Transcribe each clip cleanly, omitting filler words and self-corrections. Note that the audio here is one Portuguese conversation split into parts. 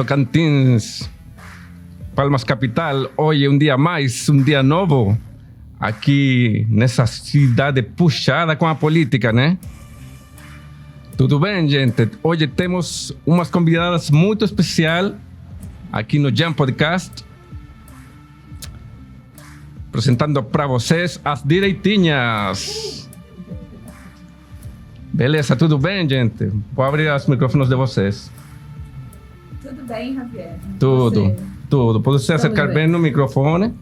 Tocantins, Palmas capital. Hoje é um dia mais, um dia novo aqui nessa cidade puxada com a política, né? Tudo bem, gente? Hoje temos umas convidadas muito especiais aqui no Jam Podcast, apresentando para vocês as direitinhas. Beleza, tudo bem, gente? Vou abrir os microfones de vocês. Tudo bem, Javier? Tudo. Pode se acercar bem no microfone.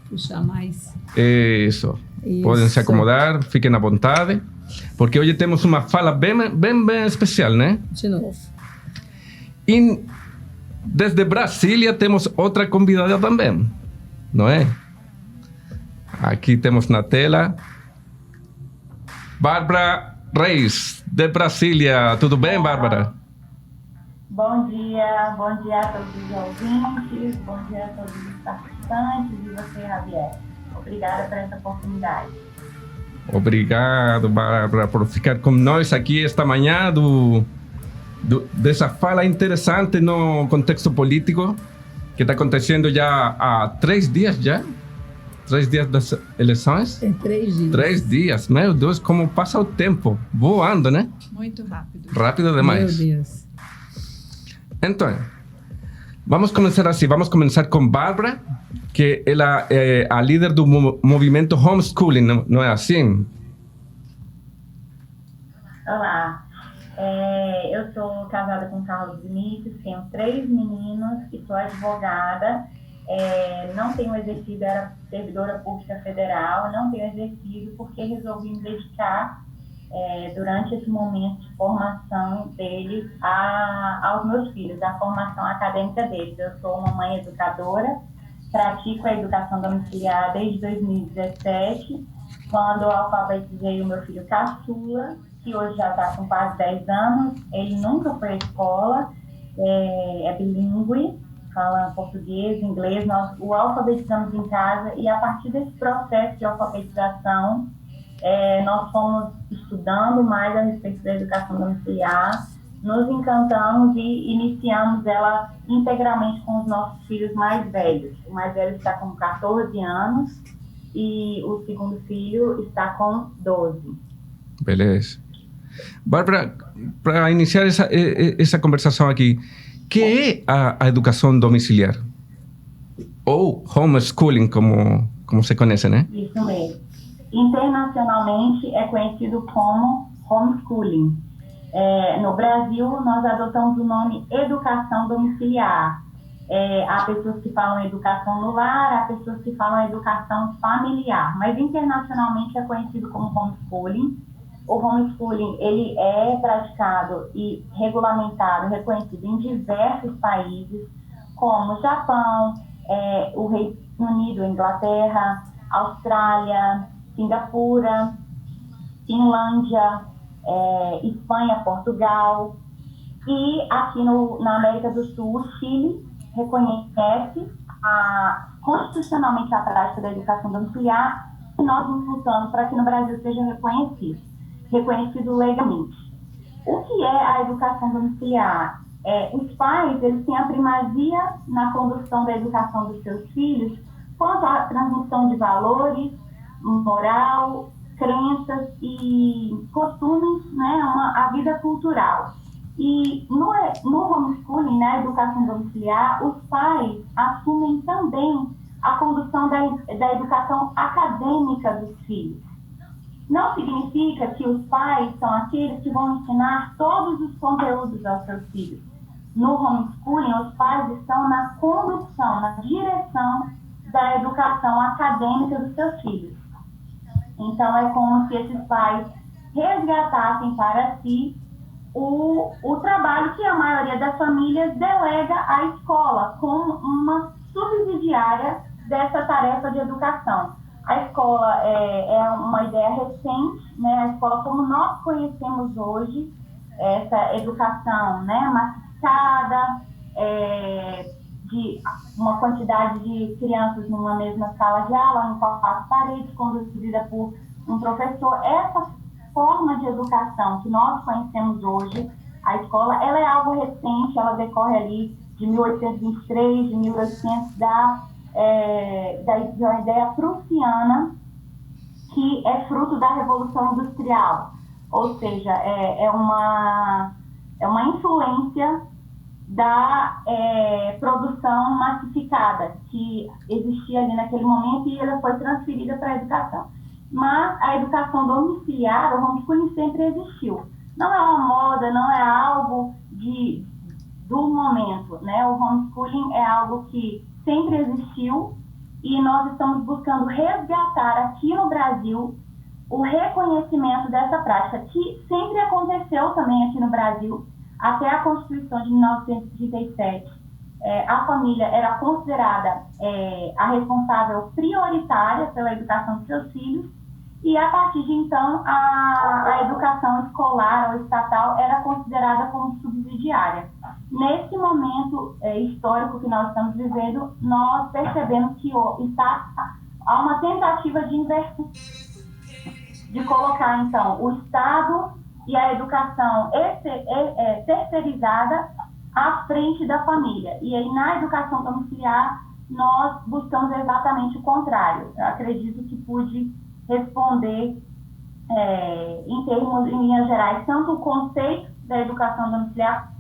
Puxar mais. Isso. Podem se acomodar, fiquem à vontade. Porque hoje temos uma fala bem especial, né? De novo. E desde Brasília temos outra convidada também, não é? Aqui temos na tela Bárbara Reis, de Brasília. Tudo bem, Bárbara? Bom dia a todos os ouvintes, bom dia a todos os participantes e você, Javier. Obrigada por essa oportunidade. Obrigado, Bárbara, por ficar com nós aqui esta manhã dessa fala interessante no contexto político que está acontecendo já há 3 dias já. 3 dias das eleições? Tem 3 dias. 3 dias. Meu Deus, como passa o tempo. Voando, né? Muito rápido. Rápido demais. Meu Deus. Então, vamos começar assim. Vamos começar com Bárbara, que ela é a líder do movimento homeschooling, não é assim? Olá, eu sou casada com Carlos Vinícius, tenho 3 meninos e sou advogada. Não tenho exercido, era servidora pública federal, não tenho exercido porque resolvi me dedicar durante esse momento de formação deles aos meus filhos, à formação acadêmica deles. Eu sou uma mãe educadora, pratico a educação domiciliar desde 2017, quando eu alfabetizei o meu filho caçula, que hoje já está com quase 10 anos. Ele nunca foi à escola, é bilíngue, fala português, inglês. Nós o alfabetizamos em casa e a partir desse processo de alfabetização, nós fomos estudando mais a respeito da educação domiciliar, nos encantamos e iniciamos ela integralmente com os nossos filhos mais velhos. O mais velho está com 14 anos e o segundo filho está com 12. Beleza. Bárbara, para iniciar essa conversação aqui, que é a educação domiciliar? Ou homeschooling, como se conhece, né? Isso mesmo. Internacionalmente é conhecido como homeschooling. No Brasil, nós adotamos o nome educação domiciliar. Há pessoas que falam educação no lar, há pessoas que falam educação familiar, mas internacionalmente é conhecido como homeschooling. O homeschooling ele é praticado e regulamentado, reconhecido em diversos países, como Japão, o Reino Unido, Inglaterra, Austrália, Singapura, Finlândia, Espanha, Portugal. E aqui na América do Sul, o Chile reconhece constitucionalmente a prática da educação domiciliar e nós nos lutamos para que no Brasil seja reconhecido legalmente. O que é a educação domiciliar? Os pais eles têm a primazia na condução da educação dos seus filhos quanto à transmissão de valores, moral, crenças e costumes, né, a vida cultural. E no homeschooling, na educação domiciliar, os pais assumem também a condução da educação acadêmica dos filhos. Não significa que os pais são aqueles que vão ensinar todos os conteúdos aos seus filhos. No homeschooling, os pais estão na condução, na direção da educação acadêmica dos seus filhos. Então, é como se esses pais resgatassem para si o trabalho que a maioria das famílias delega à escola como uma subsidiária dessa tarefa de educação. A escola é uma ideia recente, né? A escola como nós conhecemos hoje, essa educação, né, massificada, de uma quantidade de crianças numa mesma sala de aula, em 4 paredes, conduzida por um professor. Essa forma de educação que nós conhecemos hoje a escola, ela é algo recente, ela decorre ali de 1823, de 1800, da uma ideia prussiana, que é fruto da Revolução Industrial, ou seja, é uma influência da produção massificada que existia ali naquele momento e ela foi transferida para a educação. Mas a educação domiciliar, o homeschooling sempre existiu. Não é uma moda, não é algo do momento, né? O homeschooling é algo que sempre existiu e nós estamos buscando resgatar aqui no Brasil o reconhecimento dessa prática, que sempre aconteceu também aqui no Brasil, até a Constituição de 1937. A família era considerada a responsável prioritária pela educação de seus filhos, e a partir de então a educação escolar ou estatal era considerada como subsidiária. Nesse momento histórico que nós estamos vivendo, nós percebemos que há uma tentativa de inversão, de colocar então o Estado e a educação terceirizada à frente da família. E aí na educação domiciliar nós buscamos exatamente o contrário. Eu acredito que pude responder em linhas gerais, tanto o conceito da educação domiciliar,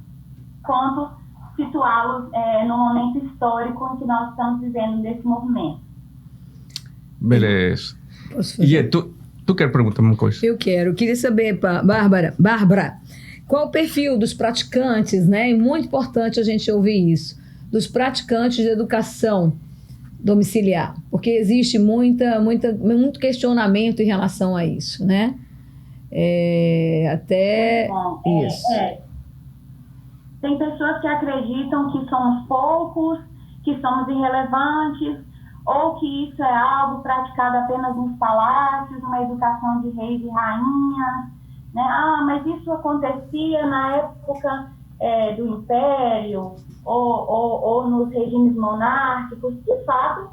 quanto situá-los no momento histórico em que nós estamos vivendo nesse movimento. Beleza. E tu quer perguntar uma coisa? Eu queria saber, Bárbara, qual o perfil dos praticantes, né? É muito importante a gente ouvir isso, dos praticantes de educação domiciliar, porque existe muito questionamento em relação a isso, né? Tem pessoas que acreditam que somos poucos, que somos irrelevantes, ou que isso é algo praticado apenas nos palácios, uma educação de reis e rainhas, né? Mas isso acontecia na época do Império, ou nos regimes monárquicos. De fato,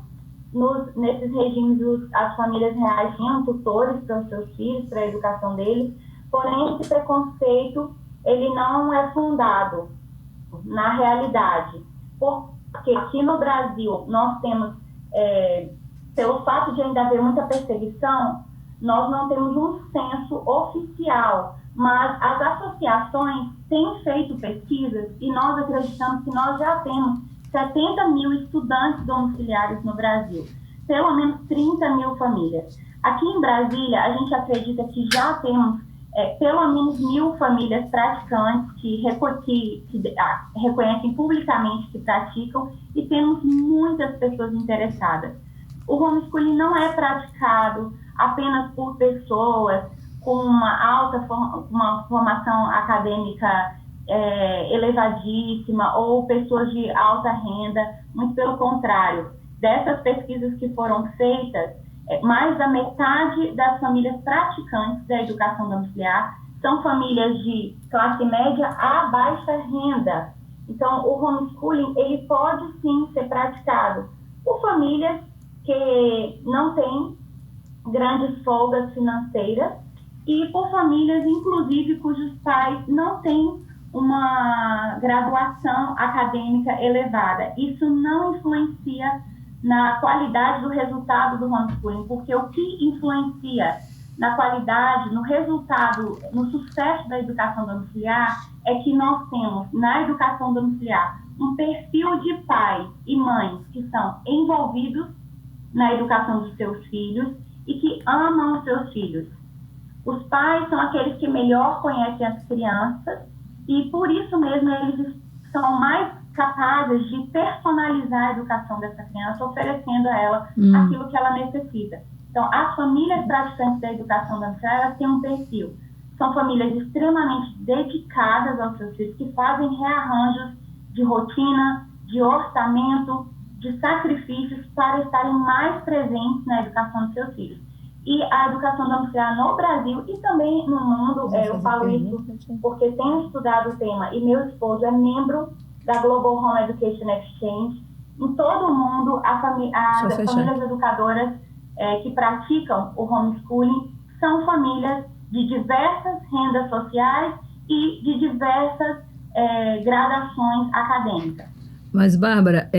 nesses regimes as famílias reais tinham tutores para os seus filhos, para a educação deles, porém esse preconceito ele não é fundado na realidade, porque aqui no Brasil nós temos, pelo fato de ainda haver muita perseguição, nós não temos um censo oficial, mas as associações têm feito pesquisas e nós acreditamos que nós já temos 70 mil estudantes domiciliares no Brasil, pelo menos 30 mil famílias. Aqui em Brasília, a gente acredita que já temos pelo menos 1.000 famílias praticantes que reconhecem publicamente que praticam, e temos muitas pessoas interessadas. O homeschooling não é praticado apenas por pessoas com uma formação acadêmica elevadíssima ou pessoas de alta renda, muito pelo contrário. Dessas pesquisas que foram feitas, mais da metade das famílias praticantes da educação domiciliar são famílias de classe média a baixa renda. Então, o homeschooling ele pode sim ser praticado por famílias que não têm grandes folgas financeiras e por famílias, inclusive, cujos pais não têm uma graduação acadêmica elevada. Isso não influencia na qualidade do resultado do homeschooling, porque o que influencia na qualidade, no resultado, no sucesso da educação domiciliar é que nós temos na educação domiciliar um perfil de pais e mães que são envolvidos na educação dos seus filhos e que amam os seus filhos. Os pais são aqueles que melhor conhecem as crianças e por isso mesmo eles são mais capazes de personalizar a educação dessa criança, oferecendo a ela aquilo que ela necessita. Então, as famílias praticantes da educação domiciliar, elas têm um perfil. São famílias extremamente dedicadas aos seus filhos, que fazem rearranjos de rotina, de orçamento, de sacrifícios para estarem mais presentes na educação dos seus filhos. E a educação domiciliar no Brasil e também no mundo, eu falo isso porque tenho estudado o tema e meu esposo é membro da Global Home Education Exchange. Em todo o mundo, as famílias educadoras que praticam o homeschooling são famílias de diversas rendas sociais e de diversas gradações acadêmicas. Mas, Bárbara,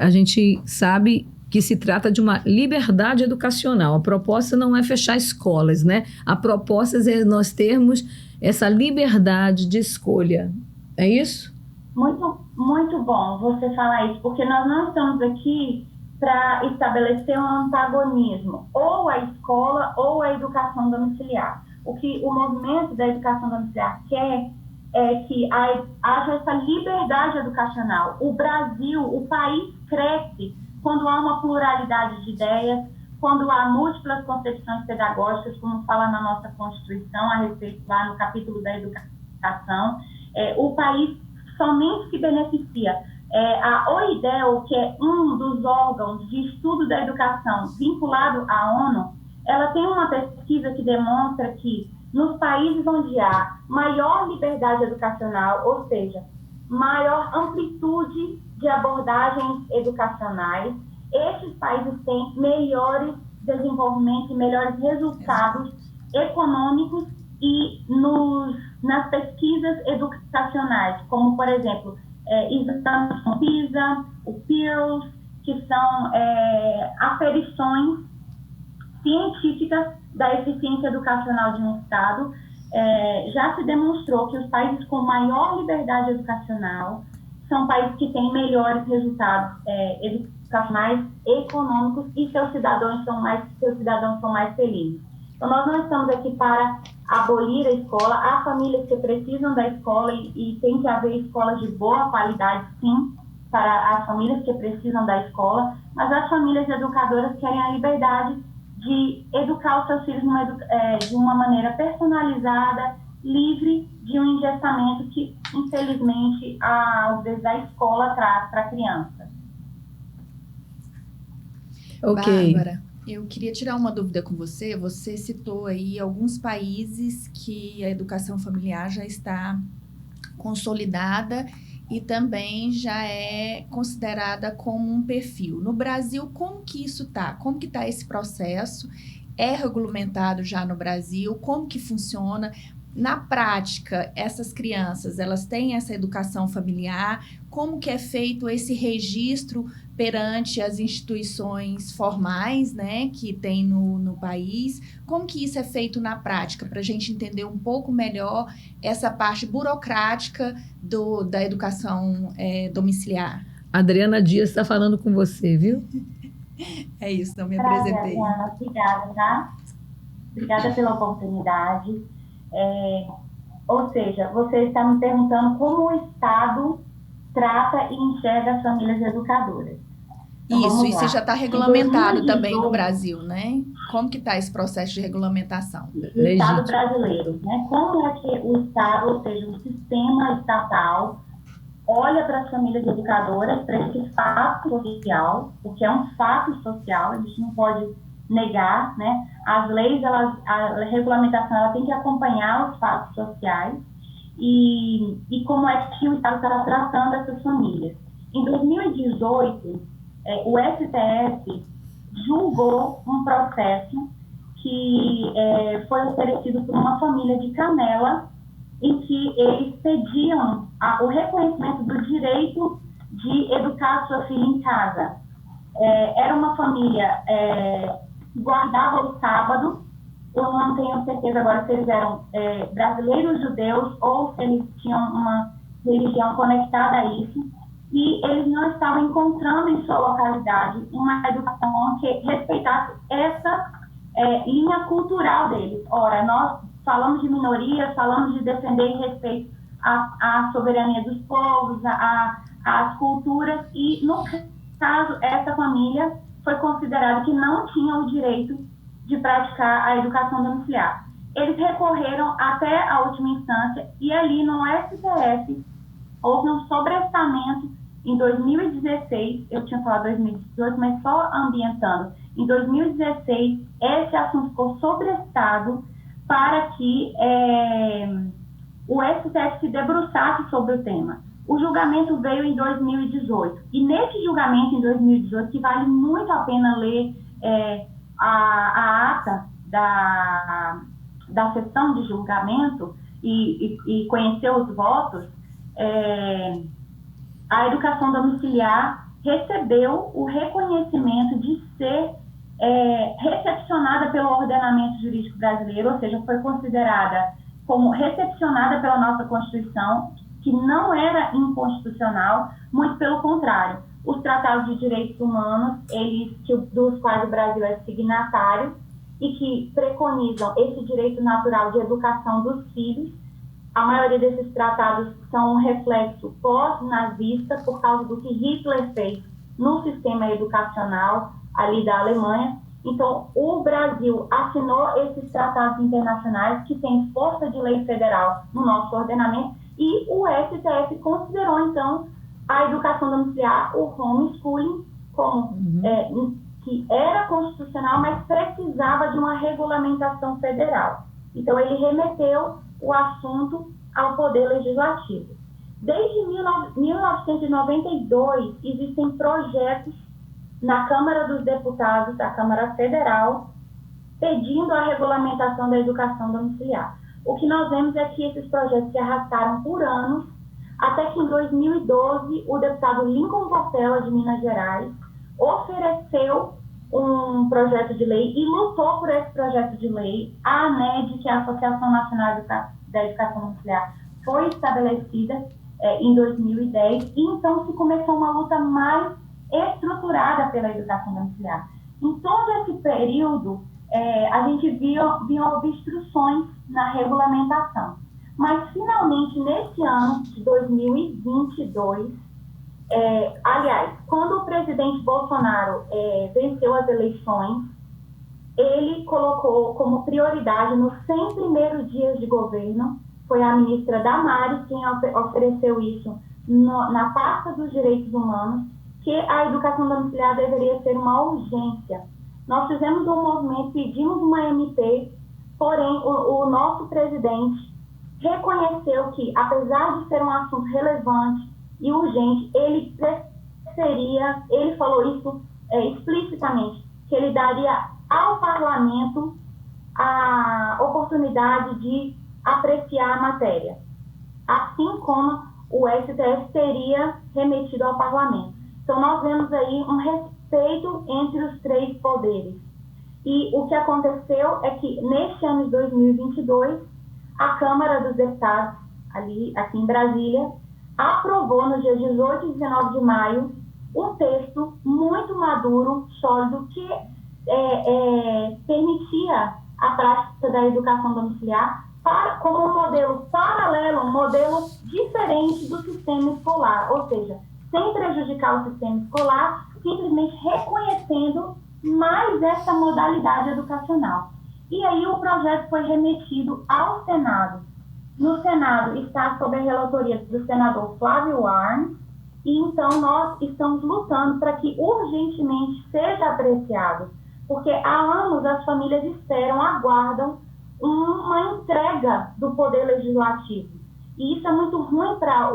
a gente sabe que se trata de uma liberdade educacional. A proposta não é fechar escolas, né? A proposta é nós termos essa liberdade de escolha. É isso? Muito, muito bom você falar isso, porque nós não estamos aqui para estabelecer um antagonismo, ou a escola ou a educação domiciliar. O que o movimento da educação domiciliar quer é que haja essa liberdade educacional. O Brasil, o país cresce quando há uma pluralidade de ideias, quando há múltiplas concepções pedagógicas, como fala na nossa Constituição, a respeito lá no capítulo da educação. O país somente se beneficia. A OIDEL, que é um dos órgãos de estudo da educação vinculado à ONU, ela tem uma pesquisa que demonstra que nos países onde há maior liberdade educacional, ou seja, maior amplitude de abordagens educacionais, esses países têm melhores desenvolvimentos e melhores resultados econômicos e nas pesquisas educacionais, como, por exemplo, exames como PISA, o PIRLS, que são aferições científicas da eficiência educacional de um Estado. Já se demonstrou que os países com maior liberdade educacional são países que têm melhores resultados educacionais, econômicos, e seus cidadãos são mais felizes. Então, nós não estamos aqui para abolir a escola. Há famílias que precisam da escola e tem que haver escolas de boa qualidade, sim, para as famílias que precisam da escola, mas as famílias educadoras querem a liberdade de educar os seus filhos de uma maneira personalizada, livre de um engessamento que, infelizmente, às vezes a escola traz para a criança. Ok. Bárbara, eu queria tirar uma dúvida com você. Você citou aí alguns países que a educação familiar já está consolidada e também já é considerada como um perfil. No Brasil, como que isso está? Como que está esse processo? É regulamentado já no Brasil? Como que funciona? Na prática, essas crianças, elas têm essa educação familiar? Como que é feito esse registro perante as instituições formais, né, que tem no país? Como que isso é feito na prática, para a gente entender um pouco melhor essa parte burocrática da educação domiciliar? Adriana Dias está falando com você, viu? É isso, não me apresentei. Adriana, obrigada, tá? Obrigada pela oportunidade. Ou seja, você está me perguntando como o Estado trata e enxerga as famílias educadoras. Então, isso já está regulamentado também no Brasil, né? Como que está esse processo de regulamentação? O Estado brasileiro, né? Como é que o Estado, ou seja, o sistema estatal, olha para as famílias educadoras, para esse fato social, porque é um fato social, a gente não pode negar, né? As leis, a regulamentação, ela tem que acompanhar os fatos sociais e como é que o Estado está tratando essas famílias. Em 2018, o STF julgou um processo que foi oferecido por uma família de Canela, em que eles pediam o reconhecimento do direito de educar sua filha em casa. Era uma família que guardava o sábado. Eu não tenho certeza agora se eles eram brasileiros judeus ou se eles tinham uma religião conectada a isso. E eles não estavam encontrando em sua localidade uma educação que respeitasse essa linha cultural deles. Ora, nós falamos de minorias, falamos de defender e respeito à soberania dos povos, às culturas, e, no caso, essa família foi considerada que não tinha o direito de praticar a educação domiciliar. Eles recorreram até a última instância e ali no STF houve um sobrestamento em 2016, eu tinha falado 2018, mas só ambientando. Em 2016, esse assunto ficou sobrestado para que o STF se debruçasse sobre o tema. O julgamento veio em 2018. E nesse julgamento em 2018, que vale muito a pena ler a ata da sessão de julgamento, e conheceu os votos, a educação domiciliar recebeu o reconhecimento de ser recepcionada pelo ordenamento jurídico brasileiro, ou seja, foi considerada como recepcionada pela nossa Constituição, que não era inconstitucional, muito pelo contrário. Os tratados de direitos humanos, dos quais o Brasil é signatário, e que preconizam esse direito natural de educação dos filhos. A maioria desses tratados são um reflexo pós-nazista por causa do que Hitler fez no sistema educacional ali da Alemanha. Então, o Brasil assinou esses tratados internacionais que têm força de lei federal no nosso ordenamento e o STF considerou, então, a educação domiciliar, o homeschooling, como que era constitucional, mas precisava de uma regulamentação federal. Então, ele remeteu o assunto ao Poder Legislativo. Desde 1992, existem projetos na Câmara dos Deputados, da Câmara Federal, pedindo a regulamentação da educação domiciliar. O que nós vemos é que esses projetos se arrastaram por anos, até que em 2012, o deputado Lincoln Portela, de Minas Gerais, ofereceu um projeto de lei e lutou por esse projeto de lei. A ANED, que é a Associação Nacional da Educação Domiciliar, foi estabelecida em 2010, e então se começou uma luta mais estruturada pela educação domiciliar. Em todo esse período, a gente viu obstruções na regulamentação. Mas, finalmente, nesse ano de 2022, aliás, quando o presidente Bolsonaro venceu as eleições, ele colocou como prioridade, nos 100 primeiros dias de governo, foi a ministra Damares quem ofereceu isso na pasta dos direitos humanos, que a educação domiciliar deveria ser uma urgência. Nós fizemos um movimento, pedimos uma MP, porém o nosso presidente reconheceu que, apesar de ser um assunto relevante e urgente, ele falou isso explicitamente, que ele daria ao parlamento a oportunidade de apreciar a matéria, assim como o STF teria remetido ao parlamento. Então, nós vemos aí um respeito entre os três poderes. E o que aconteceu é que, neste ano de 2022, a Câmara dos Deputados, aqui em Brasília, aprovou, no dia 18 e 19 de maio, um texto muito maduro, sólido, que permitia a prática da educação domiciliar como um modelo paralelo, um modelo diferente do sistema escolar, ou seja, sem prejudicar o sistema escolar, simplesmente reconhecendo mais essa modalidade educacional. E aí o projeto foi remetido ao Senado. No Senado está sob a relatoria do senador Flávio Arnes, e então nós estamos lutando para que urgentemente seja apreciado, porque há anos as famílias aguardam uma entrega do Poder Legislativo. E isso é muito ruim para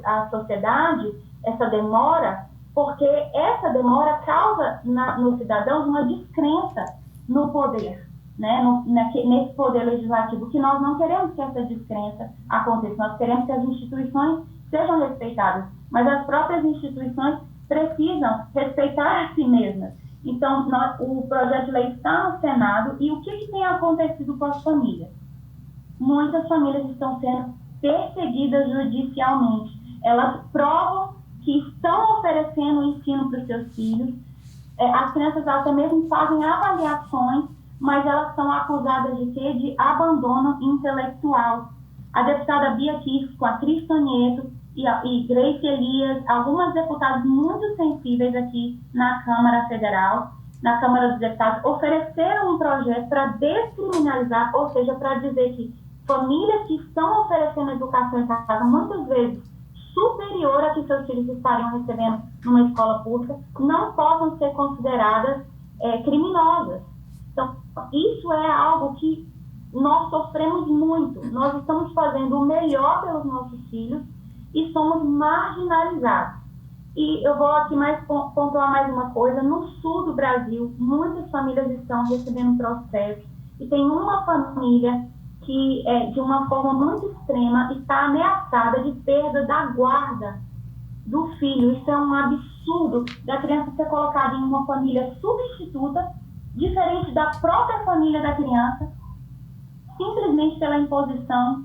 a sociedade, essa demora, porque essa demora causa nos cidadãos uma descrença no poder, né? Nesse Poder Legislativo, que nós não queremos que essa descrença aconteça, nós queremos que as instituições sejam respeitadas, mas as próprias instituições precisam respeitar a si mesmas. Então, o projeto de lei está no Senado, e o que tem acontecido com as famílias? Muitas famílias estão sendo perseguidas judicialmente. Elas provam que estão oferecendo o ensino para os seus filhos. As crianças até mesmo fazem avaliações, mas elas são acusadas de quê? De abandono intelectual. A deputada Bia Kiss, a Cris Tonieto e Grace Elias, algumas deputadas muito sensíveis aqui na Câmara Federal, na Câmara dos Deputados, ofereceram um projeto para descriminalizar, ou seja, para dizer que famílias que estão oferecendo educação em casa, muitas vezes superior a que seus filhos estariam recebendo numa escola pública, não possam ser consideradas criminosas. Então, isso é algo que nós sofremos muito. Nós estamos fazendo o melhor pelos nossos filhos e somos marginalizados. E eu vou aqui pontuar mais uma coisa. No sul do Brasil, muitas famílias estão recebendo processo, e tem uma família que, de uma forma muito extrema, está ameaçada de perda da guarda do filho. Isso é um absurdo da criança ser colocada em uma família substituta, diferente da própria família da criança, simplesmente pela imposição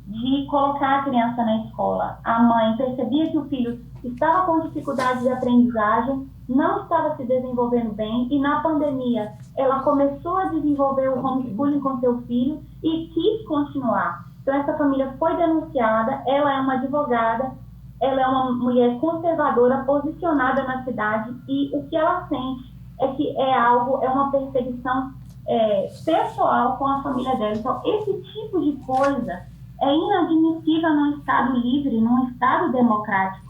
de colocar a criança na escola. A mãe percebia que o filho estava com dificuldade de aprendizagem, não estava se desenvolvendo bem, e na pandemia ela começou a desenvolver o homeschooling com seu filho e quis continuar. Então essa família foi denunciada, ela é uma advogada, ela é uma mulher conservadora posicionada na cidade, e o que ela sente é que é uma perseguição pessoal com a família dela. Então esse tipo de coisa é inadmissível num Estado livre, num Estado democrático.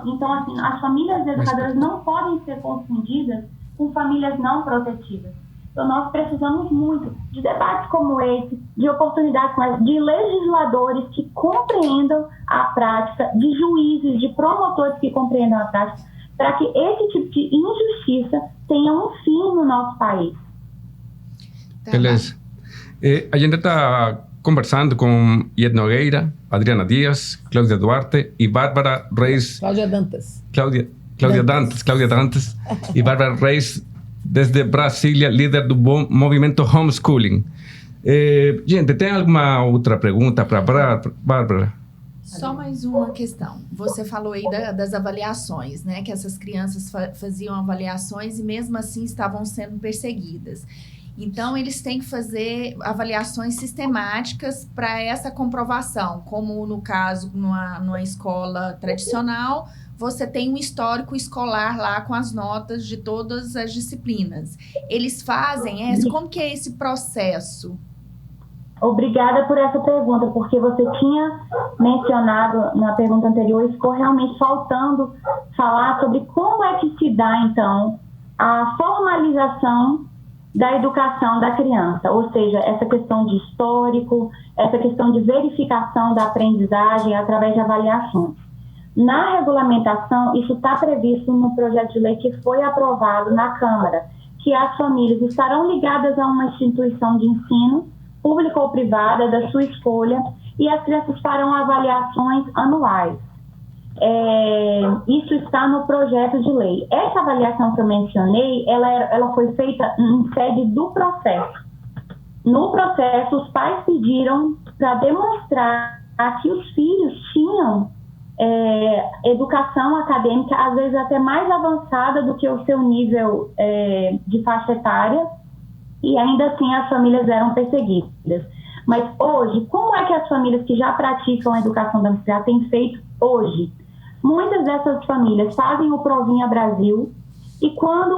Então, assim, as famílias educadoras não podem ser confundidas com famílias não protetivas. Então, nós precisamos muito de debates como esse, de oportunidades como essa, de legisladores que compreendam a prática, de juízes, de promotores que compreendam a prática, para que esse tipo de injustiça tenha um fim no nosso país. Beleza. A gente está conversando com Ied Nogueira, Adriana Dias, Cláudia Duarte e Bárbara Reis. Cláudia Dantas. Cláudia Dantas e Bárbara Reis, desde Brasília, líder do movimento Homeschooling. Gente, tem alguma outra pergunta para Bárbara? Só mais uma questão. Você falou aí das avaliações, né? Que essas crianças faziam avaliações e mesmo assim estavam sendo perseguidas. Então, eles têm que fazer avaliações sistemáticas para essa comprovação, como no caso, numa escola tradicional, você tem um histórico escolar lá com as notas de todas as disciplinas. Eles fazem como que é esse processo? Obrigada por essa pergunta, porque você tinha mencionado na pergunta anterior e ficou realmente faltando falar sobre como é que se dá, então, a formalização da educação da criança, ou seja, essa questão de histórico, essa questão de verificação da aprendizagem através de avaliações. Na regulamentação, isso está previsto no projeto de lei que foi aprovado na Câmara, que as famílias estarão ligadas a uma instituição de ensino, pública ou privada, da sua escolha, e as crianças farão avaliações anuais. Isso está no projeto de lei. Essa avaliação que eu mencionei, ela foi feita em sede do processo. No processo, os pais pediram para demonstrar que os filhos tinham educação acadêmica, às vezes até mais avançada do que o seu nível de faixa etária, e ainda assim as famílias eram perseguidas. Mas hoje, como é que as famílias que já praticam a educação domiciliar têm feito hoje? Muitas dessas famílias fazem o Provinha Brasil, e quando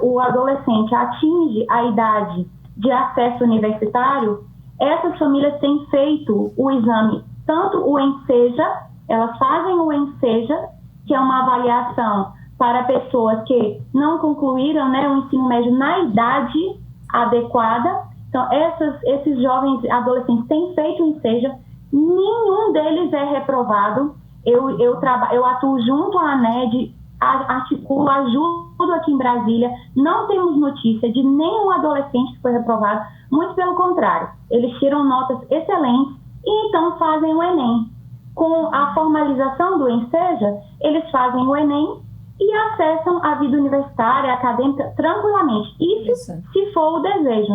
o adolescente atinge a idade de acesso universitário, essas famílias têm feito o exame, tanto o ENSEJA, elas fazem o ENSEJA, que é uma avaliação para pessoas que não concluíram, o ensino médio na idade adequada. Então, esses jovens adolescentes têm feito o ENSEJA, nenhum deles é reprovado. Eu atuo junto à ANED, articulo, ajudo aqui em Brasília. Não temos notícia de nenhum adolescente que foi reprovado, muito pelo contrário. Eles tiram notas excelentes e então fazem o Enem. Com a formalização do ENSEJA, eles fazem o Enem e acessam a vida universitária, acadêmica, tranquilamente. Isso se for o desejo,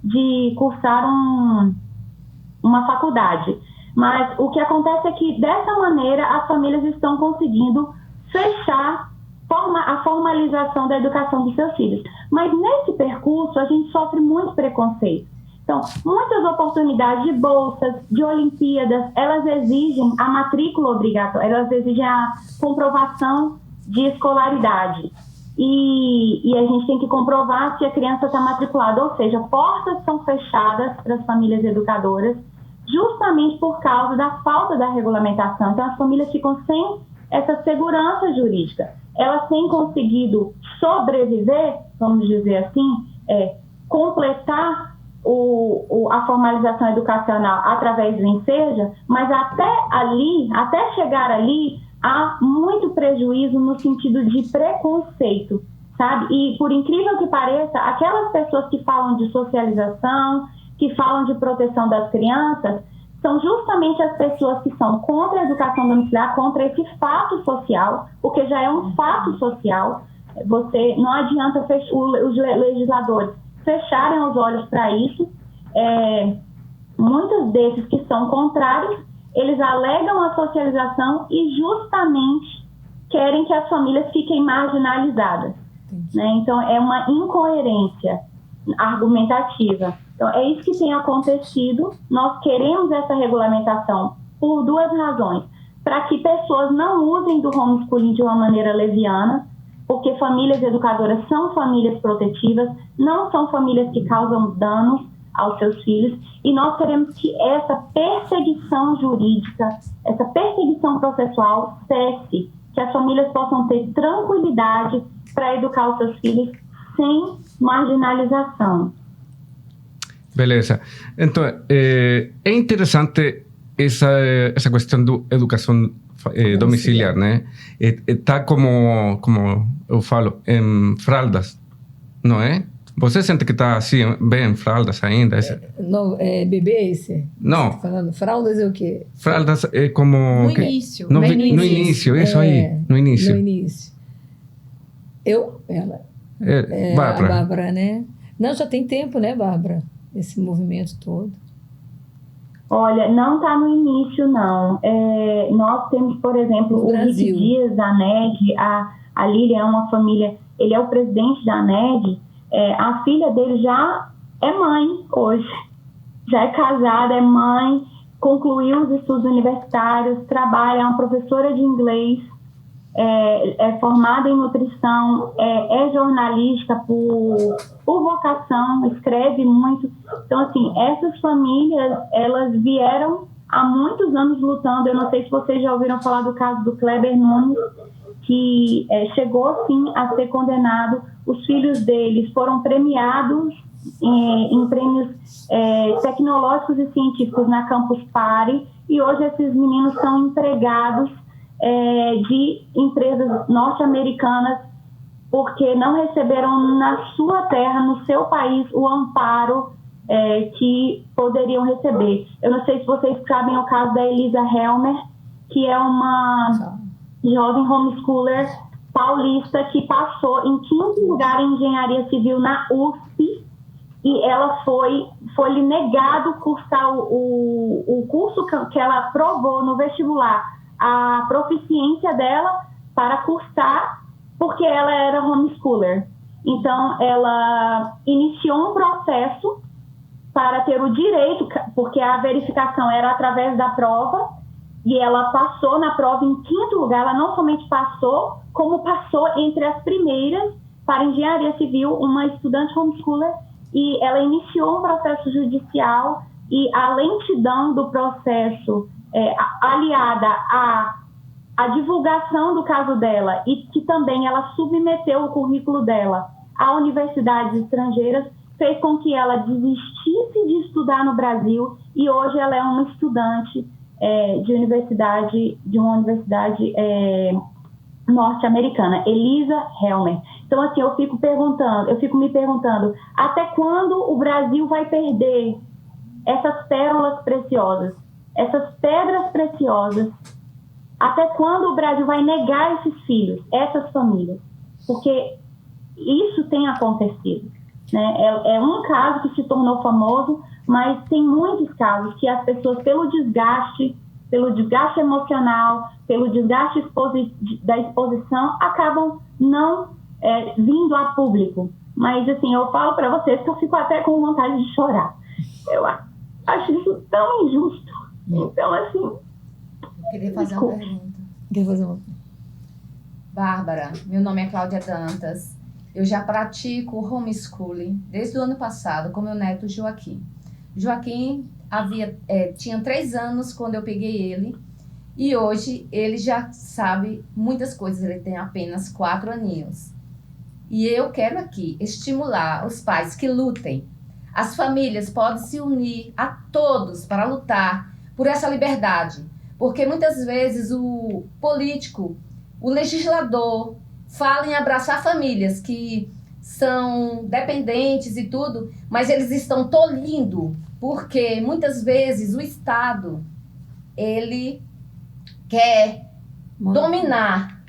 de cursar uma faculdade. Mas o que acontece é que, dessa maneira, as famílias estão conseguindo fechar a formalização da educação dos seus filhos. Mas, nesse percurso, a gente sofre muito preconceito. Então, muitas oportunidades de bolsas, de Olimpíadas, elas exigem a matrícula obrigatória, elas exigem a comprovação de escolaridade. E a gente tem que comprovar se a criança está matriculada, ou seja, portas são fechadas para as famílias educadoras, justamente por causa da falta da regulamentação. Então, as famílias ficam sem essa segurança jurídica. Elas têm conseguido sobreviver, vamos dizer assim, completar a formalização educacional através do ENSEJA, mas até chegar ali, há muito prejuízo no sentido de preconceito, sabe? E, por incrível que pareça, aquelas pessoas que falam de socialização, que falam de proteção das crianças são justamente as pessoas que são contra a educação domiciliar, contra esse fato social, porque já é um fato social. Não adianta os legisladores fecharem os olhos para isso. Muitos desses que são contrários, eles alegam a socialização e justamente querem que as famílias fiquem marginalizadas, né? Então, é uma incoerência argumentativa. Então, é isso que tem acontecido. Nós queremos essa regulamentação por duas razões. Para que pessoas não usem do homeschooling de uma maneira leviana, porque famílias educadoras são famílias protetivas, não são famílias que causam danos aos seus filhos, e nós queremos que essa perseguição jurídica, essa perseguição processual cesse, que as famílias possam ter tranquilidade para educar os seus filhos sem marginalização. Beleza. Então, é interessante essa questão da educação domiciliar, né? Está como eu falo, em fraldas, não é? Você sente que está assim, bem em fraldas ainda? Bebê esse? Não. Você tá falando fraldas é o quê? Fraldas é como... No início. No início, isso aí. No início. No início. Ela. Bárbara. A Bárbara, né? Não, já tem tempo, né, Bárbara? Esse movimento todo. Olha, não está no início, não. Nós temos, por exemplo, o Rick Dias, da ANED, a Lília é uma família, ele é o presidente da ANED, a filha dele já é mãe hoje, já é casada, é mãe, concluiu os estudos universitários, trabalha, é uma professora de inglês, é formada em nutrição, é jornalista por vocação, escreve muito. Então, assim, essas famílias, elas vieram há muitos anos lutando. Eu não sei se vocês já ouviram falar do caso do Kleber Nunes, que chegou, sim, a ser condenado. Os filhos deles foram premiados em prêmios tecnológicos e científicos na Campus Party, e hoje esses meninos são empregados de empresas norte-americanas porque não receberam na sua terra, no seu país, o amparo que poderiam receber. Eu não sei se vocês sabem o caso da Elisa Helmer, que é uma jovem homeschooler paulista que passou em 5º lugar em engenharia civil na USP, e ela foi-lhe negado cursar o curso que ela aprovou no vestibular, a proficiência dela para cursar, porque ela era homeschooler. Então, ela iniciou um processo para ter o direito, porque a verificação era através da prova, e ela passou na prova em 5º lugar. Ela não somente passou, como passou entre as primeiras para engenharia civil, uma estudante homeschooler, e ela iniciou um processo judicial, e a lentidão do processo aliada à divulgação do caso dela, e que também ela submeteu o currículo dela a universidades estrangeiras, fez com que ela desistisse de estudar no Brasil, e hoje ela é uma estudante de uma universidade norte-americana, Elisa Helmer. Então, assim, eu fico me perguntando, até quando o Brasil vai perder essas pérolas preciosas, essas pedras preciosas? Até quando o Brasil vai negar esses filhos, essas famílias? Porque isso tem acontecido, né? É um caso que se tornou famoso, mas tem muitos casos que as pessoas, pelo desgaste emocional, pelo desgaste da exposição, acabam não vindo a público. Mas, assim, eu falo para vocês que eu fico até com vontade de chorar. Eu acho isso tão injusto. Então, assim... Eu queria fazer uma pergunta. Bárbara, meu nome é Cláudia Dantas. Eu já pratico homeschooling desde o ano passado com meu neto Joaquim. Joaquim tinha 3 anos quando eu peguei ele, e hoje ele já sabe muitas coisas. Ele tem apenas 4 aninhos. E eu quero aqui estimular os pais que lutem. As famílias podem se unir a todos para lutar por essa liberdade, porque muitas vezes o político, o legislador, fala em abraçar famílias que são dependentes e tudo, mas eles estão tolhindo, porque muitas vezes o Estado, ele quer dominar,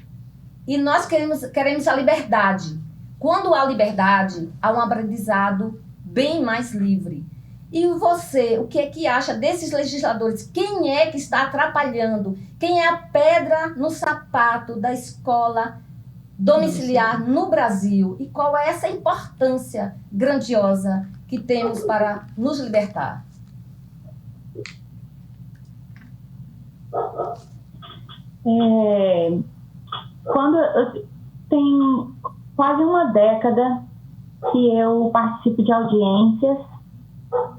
e nós queremos a liberdade. Quando há liberdade, há um aprendizado bem mais livre. E você, o que é que acha desses legisladores? Quem é que está atrapalhando? Quem é a pedra no sapato da escola domiciliar no Brasil? E qual é essa importância grandiosa que temos para nos libertar? Tem quase uma década que eu participo de audiências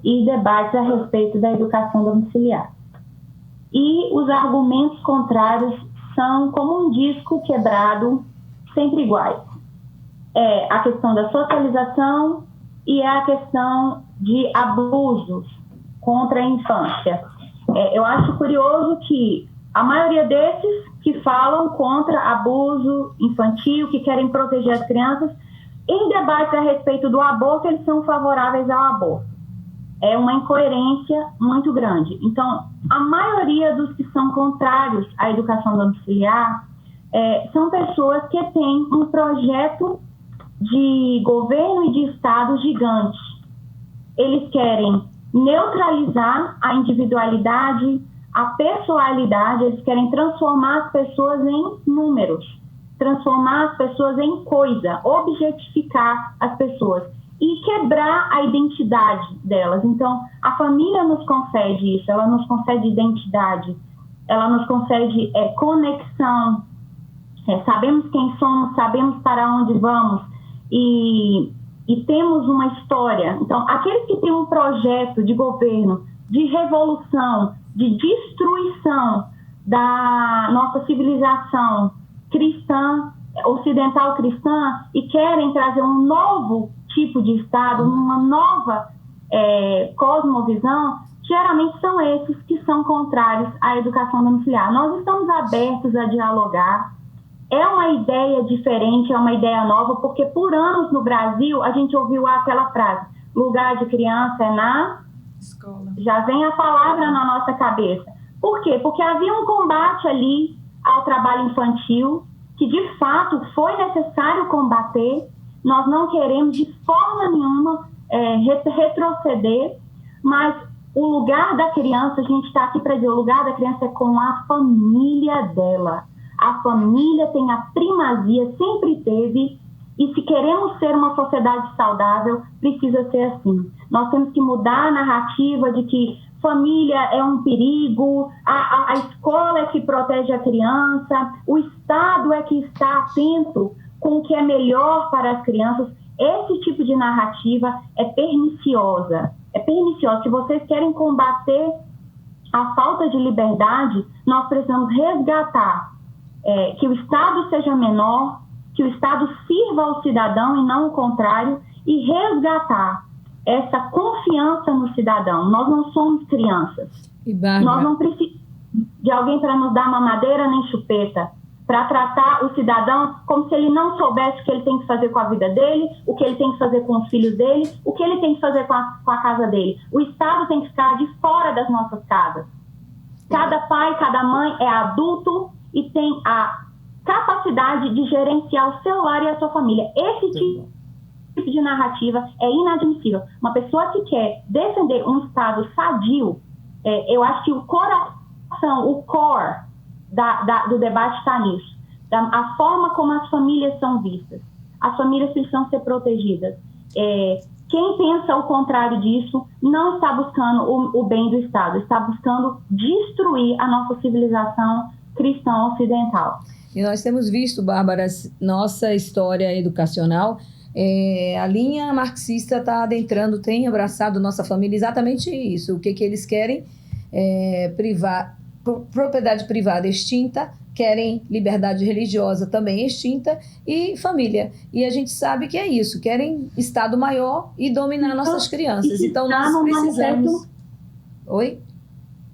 e debates a respeito da educação domiciliar. E os argumentos contrários são como um disco quebrado, sempre iguais. É a questão da socialização e é a questão de abusos contra a infância. Eu acho curioso que a maioria desses que falam contra abuso infantil, que querem proteger as crianças, em debates a respeito do aborto, eles são favoráveis ao aborto. É uma incoerência muito grande. Então, a maioria dos que são contrários à educação domiciliar são pessoas que têm um projeto de governo e de Estado gigante. Eles querem neutralizar a individualidade, a pessoalidade, eles querem transformar as pessoas em números, transformar as pessoas em coisa, objetificar as pessoas e quebrar a identidade delas. Então, a família nos concede isso, ela nos concede identidade, ela nos concede conexão, sabemos quem somos, sabemos para onde vamos e temos uma história. Então, aqueles que têm um projeto de governo, de revolução, de destruição da nossa civilização cristã, ocidental cristã, e querem trazer um novo tipo de Estado, uma nova cosmovisão, geralmente são esses que são contrários à educação domiciliar. Nós estamos abertos a dialogar. É uma ideia diferente, é uma ideia nova, porque por anos no Brasil a gente ouviu aquela frase: lugar de criança é na escola. Já vem a palavra na nossa cabeça. Por quê? Porque havia um combate ali ao trabalho infantil, que de fato foi necessário combater. Nós não queremos de forma nenhuma retroceder, mas o lugar da criança, a gente está aqui para dizer, o lugar da criança é com a família dela. A família tem a primazia, sempre teve, e se queremos ser uma sociedade saudável, precisa ser assim. Nós temos que mudar a narrativa de que família é um perigo, a escola é que protege a criança, o Estado é que está atento com o que é melhor para as crianças. Esse tipo de narrativa é perniciosa. É perniciosa. Se vocês querem combater a falta de liberdade, nós precisamos resgatar que o Estado seja menor, que o Estado sirva ao cidadão e não o contrário, e resgatar essa confiança no cidadão. Nós não somos crianças. Nós não precisamos de alguém para nos dar mamadeira nem chupeta, para tratar o cidadão como se ele não soubesse o que ele tem que fazer com a vida dele, o que ele tem que fazer com os filhos dele, o que ele tem que fazer com a casa dele. O Estado tem que ficar de fora das nossas casas. Cada pai, cada mãe é adulto e tem a capacidade de gerenciar o seu lar e a sua família. Esse tipo de narrativa é inadmissível. Uma pessoa que quer defender um Estado sadio, eu acho que o coração, o core do debate está nisso. A forma como as famílias são vistas. As famílias precisam ser protegidas. Quem pensa o contrário disso não está buscando o bem do Estado, está buscando destruir a nossa civilização cristã ocidental. E nós temos visto, Bárbara, nossa história educacional, a linha marxista está adentrando, tem abraçado nossa família exatamente isso. O que eles querem? Propriedade privada extinta, querem liberdade religiosa também extinta e família. E a gente sabe que é isso, querem Estado maior e dominar nossas crianças. Então nós precisamos... Oi?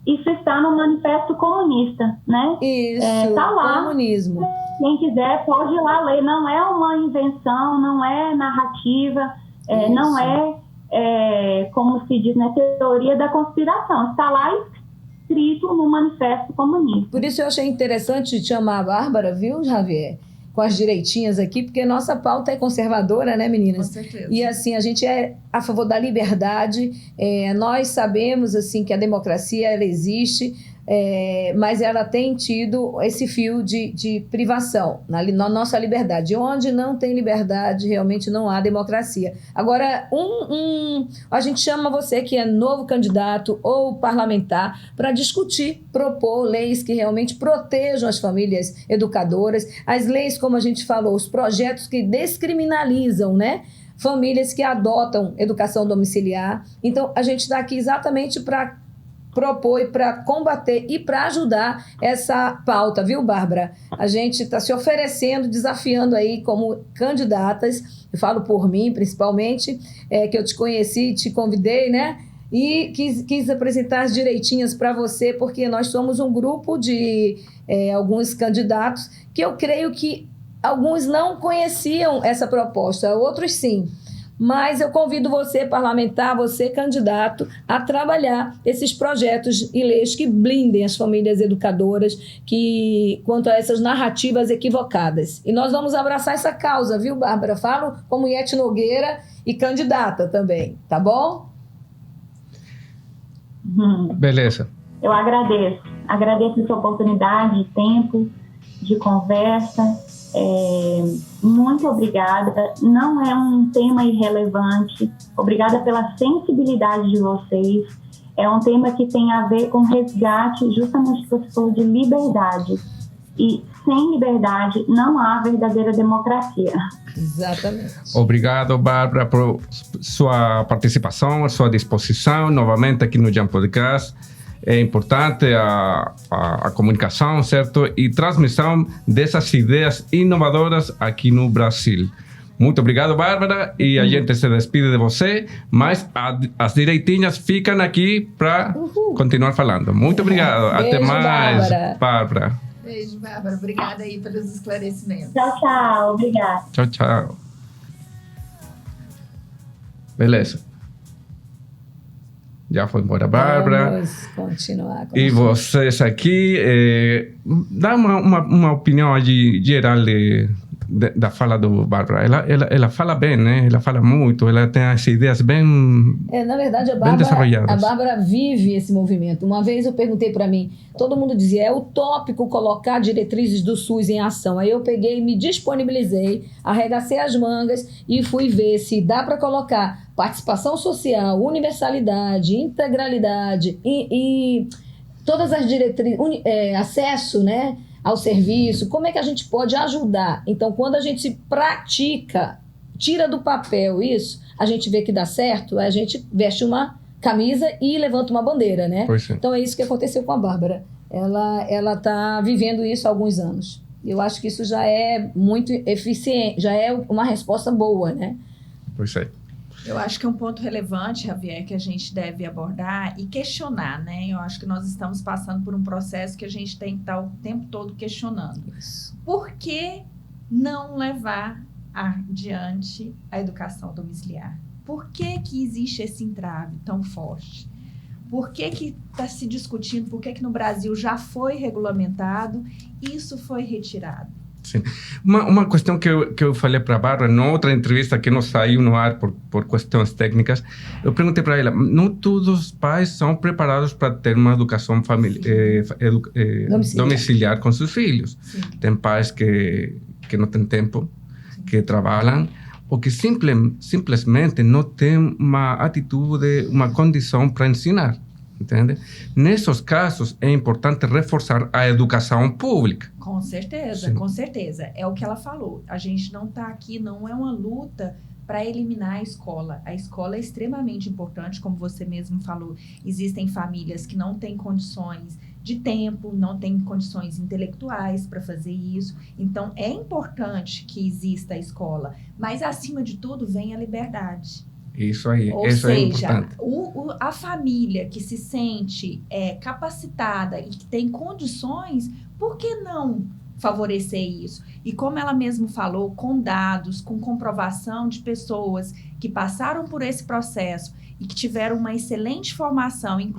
isso está no Manifesto Comunista, né? Isso, Tá lá. comunismo. Quem quiser pode ir lá ler. Não é uma invenção, não é narrativa, não é, como se diz, né, teoria da conspiração. Está lá escrito no Manifesto Comunista. Por isso eu achei interessante te chamar a Bárbara, viu, Javier? Com as direitinhas aqui, porque nossa pauta é conservadora, né, meninas? Com certeza. E assim, a gente é a favor da liberdade, nós sabemos assim que a democracia ela existe, mas ela tem tido esse fio de privação na nossa liberdade. Onde não tem liberdade, realmente não há democracia. Agora, a gente chama você que é novo candidato ou parlamentar para discutir, propor leis que realmente protejam as famílias educadoras, as leis, como a gente falou, os projetos que descriminalizam, né? Famílias que adotam educação domiciliar. Então, a gente está aqui exatamente para propor e para combater e para ajudar essa pauta, viu, Bárbara? A gente está se oferecendo, desafiando aí como candidatas, eu falo por mim principalmente, que eu te conheci, te convidei, né? E quis apresentar as direitinhas para você, porque nós somos um grupo de alguns candidatos que eu creio que alguns não conheciam essa proposta, outros sim. Mas eu convido você, parlamentar, você, candidato, a trabalhar esses projetos e leis que blindem as famílias educadoras quanto a essas narrativas equivocadas. E nós vamos abraçar essa causa, viu, Bárbara? Falo como Iete Nogueira e candidata também, tá bom? Beleza. Eu agradeço essa oportunidade, tempo de conversa. Muito obrigada. Não é um tema irrelevante. Obrigada pela sensibilidade de vocês. É um tema que tem a ver com resgate, justamente que você falou de liberdade. E sem liberdade não há verdadeira democracia. Exatamente. Obrigado, Bárbara, por sua participação, sua disposição novamente aqui no Jam Podcast. É importante a comunicação, certo? E transmissão dessas ideias inovadoras aqui no Brasil. Muito obrigado, Bárbara. E a gente se despide de você, mas as direitinhas ficam aqui para continuar falando. Muito obrigado. Beijo, até mais, Bárbara. Beijo, Bárbara. Obrigada aí pelos esclarecimentos. Tchau, tchau. Obrigada. Tchau, tchau. Beleza. Já foi embora a Bárbara. Vamos continuar. E vocês aqui, dá uma opinião geral da fala do Bárbara. Ela fala bem, né? Ela fala muito, ela tem as ideias bem na verdade, bem desarrolladas. A Bárbara vive esse movimento. Uma vez eu perguntei para mim, todo mundo dizia, é utópico colocar diretrizes do SUS em ação. Aí eu peguei, me disponibilizei, arregacei as mangas e fui ver se dá para colocar participação social, universalidade, integralidade e todas as diretrizes, acesso, né, ao serviço, como é que a gente pode ajudar? Então, quando a gente pratica, tira do papel isso, a gente vê que dá certo, a gente veste uma camisa e levanta uma bandeira, né? Então, é isso que aconteceu com a Bárbara. Ela está vivendo isso há alguns anos. Eu acho que isso já é muito eficiente, já é uma resposta boa, né? Pois é. Eu acho que é um ponto relevante, Javier, que a gente deve abordar e questionar, né? Eu acho que nós estamos passando por um processo que a gente tem que estar o tempo todo questionando. Isso. Por que não levar adiante a educação domiciliar? Por que existe esse entrave tão forte? Por que está se discutindo? Por que no Brasil já foi regulamentado e isso foi retirado? Sim. Uma questão que eu falei para a Bárbara, em outra entrevista que não saiu no ar por questões técnicas, eu perguntei para ela, não todos os pais são preparados para ter uma educação domiciliar com seus filhos. Sim. Tem pais que não têm tempo, que trabalham, ou que simplesmente não têm uma atitude, uma condição para ensinar. Entende? Nesses casos, é importante reforçar a educação pública. Com certeza, Sim. Com certeza. É o que ela falou. A gente não está aqui, não é uma luta para eliminar a escola. A escola é extremamente importante, como você mesmo falou. Existem famílias que não têm condições de tempo, não têm condições intelectuais para fazer isso. Então, é importante que exista a escola. Mas, acima de tudo, vem a liberdade. Isso aí, Ou isso é seja, importante. a família que se sente capacitada e que tem condições, por que não favorecer isso? E como ela mesma falou, com dados, com comprovação de pessoas que passaram por esse processo e que tiveram uma excelente formação, em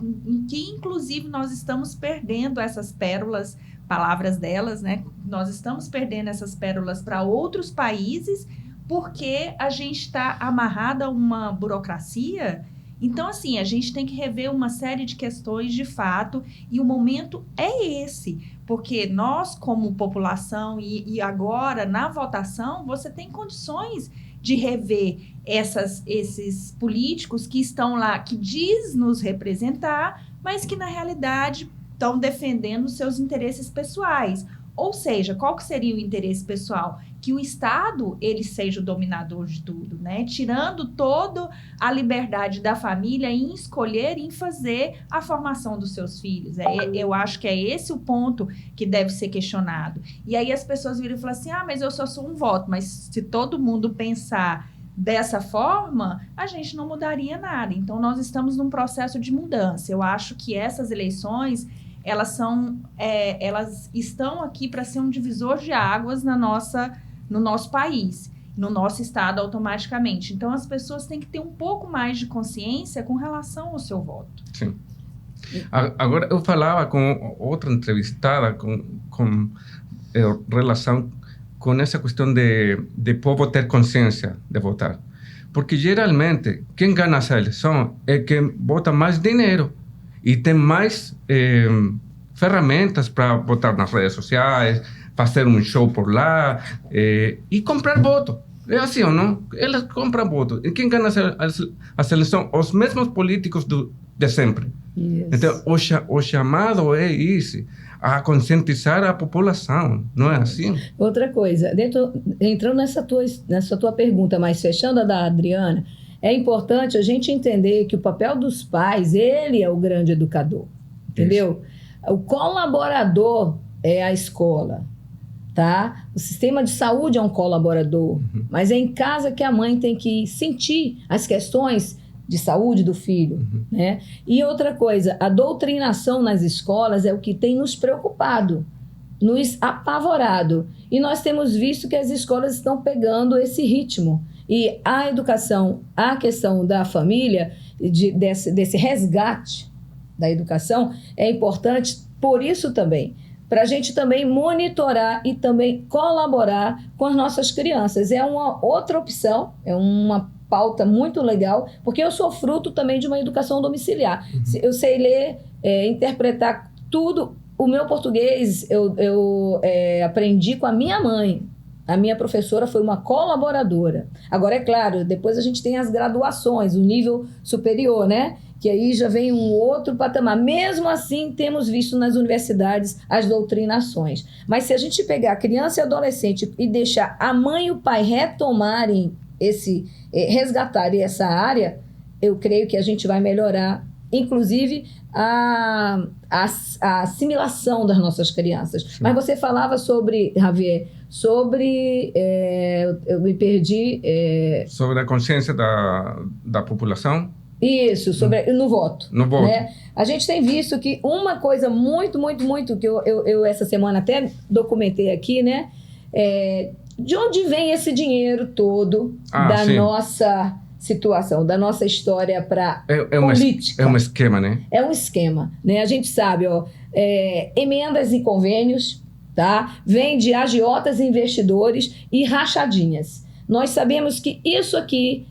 que inclusive nós estamos perdendo essas pérolas, palavras delas, né? Nós estamos perdendo essas pérolas para outros países porque a gente está amarrada a uma burocracia. Então, assim, a gente tem que rever uma série de questões de fato, e o momento é esse, porque nós, como população, e agora na votação, você tem condições de rever esses políticos que estão lá, que diz nos representar, mas que na realidade estão defendendo seus interesses pessoais. Ou seja, qual que seria o interesse pessoal? Que o Estado, ele seja o dominador de tudo, né? Tirando toda a liberdade da família em escolher, em fazer a formação dos seus filhos. Eu acho que é esse o ponto que deve ser questionado. E aí as pessoas viram e falam assim, mas eu só sou um voto. Mas se todo mundo pensar dessa forma, a gente não mudaria nada. Então, nós estamos num processo de mudança. Eu acho que essas eleições, elas estão aqui para ser um divisor de águas no nosso país, no nosso estado automaticamente. Então, as pessoas têm que ter um pouco mais de consciência com relação ao seu voto. Sim. Agora, eu falava com outra entrevistada com relação com essa questão de povo ter consciência de votar. Porque, geralmente, quem ganha essa eleição é quem bota mais dinheiro e tem mais ferramentas para votar nas redes sociais, fazer um show por lá e comprar voto. É assim ou não? Elas compram voto. E quem ganha a seleção? Os mesmos políticos de sempre. Yes. Então, o chamado é esse, a conscientizar a população, não é assim? Outra coisa, entrando nessa tua pergunta, mas fechando a da Adriana, é importante a gente entender que o papel dos pais, ele é o grande educador, entendeu? Isso. O colaborador é a escola, tá? O sistema de saúde é um colaborador, mas é em casa que a mãe tem que sentir as questões de saúde do filho, né? E outra coisa, a doutrinação nas escolas é o que tem nos preocupado, nos apavorado. E nós temos visto que as escolas estão pegando esse ritmo. E a educação, a questão da família, desse resgate da educação, é importante por isso também, para a gente também monitorar e também colaborar com as nossas crianças. É uma outra opção, é uma pauta muito legal, porque eu sou fruto também de uma educação domiciliar. Eu sei ler, interpretar tudo. O meu português eu aprendi com a minha mãe. A minha professora foi uma colaboradora. Agora, é claro, depois a gente tem as graduações, o nível superior, né? Que aí já vem um outro patamar. Mesmo assim, temos visto nas universidades as doutrinações. Mas se a gente pegar a criança e adolescente e deixar a mãe e o pai retomarem resgatarem essa área, eu creio que a gente vai melhorar, inclusive, a assimilação das nossas crianças. Sim. Mas você falava sobre, Javier, eu me perdi... Sobre a consciência da população? Isso, no voto. No voto. Né? A gente tem visto que uma coisa muito, muito, muito, que eu essa semana até documentei aqui, né? De onde vem esse dinheiro todo da nossa situação, da nossa história para política? É um esquema, né? É um esquema, né? A gente sabe, emendas e convênios, tá? Vem de agiotas e investidores e rachadinhas. Nós sabemos que isso aqui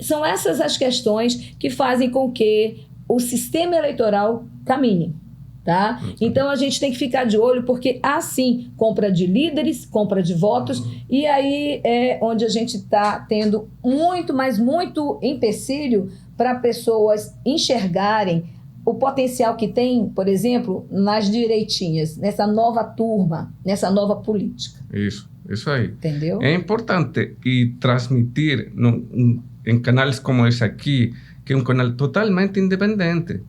são essas as questões que fazem com que o sistema eleitoral caminhe. Tá? Então, a gente tem que ficar de olho, porque há, sim, compra de líderes, compra de votos, e aí é onde a gente está tendo muito, mas muito empecilho para pessoas enxergarem o potencial que tem, por exemplo, nas direitinhas, nessa nova turma, nessa nova política. Isso aí. Entendeu? É importante e transmitir em canais como esse aqui, que é um canal totalmente independente.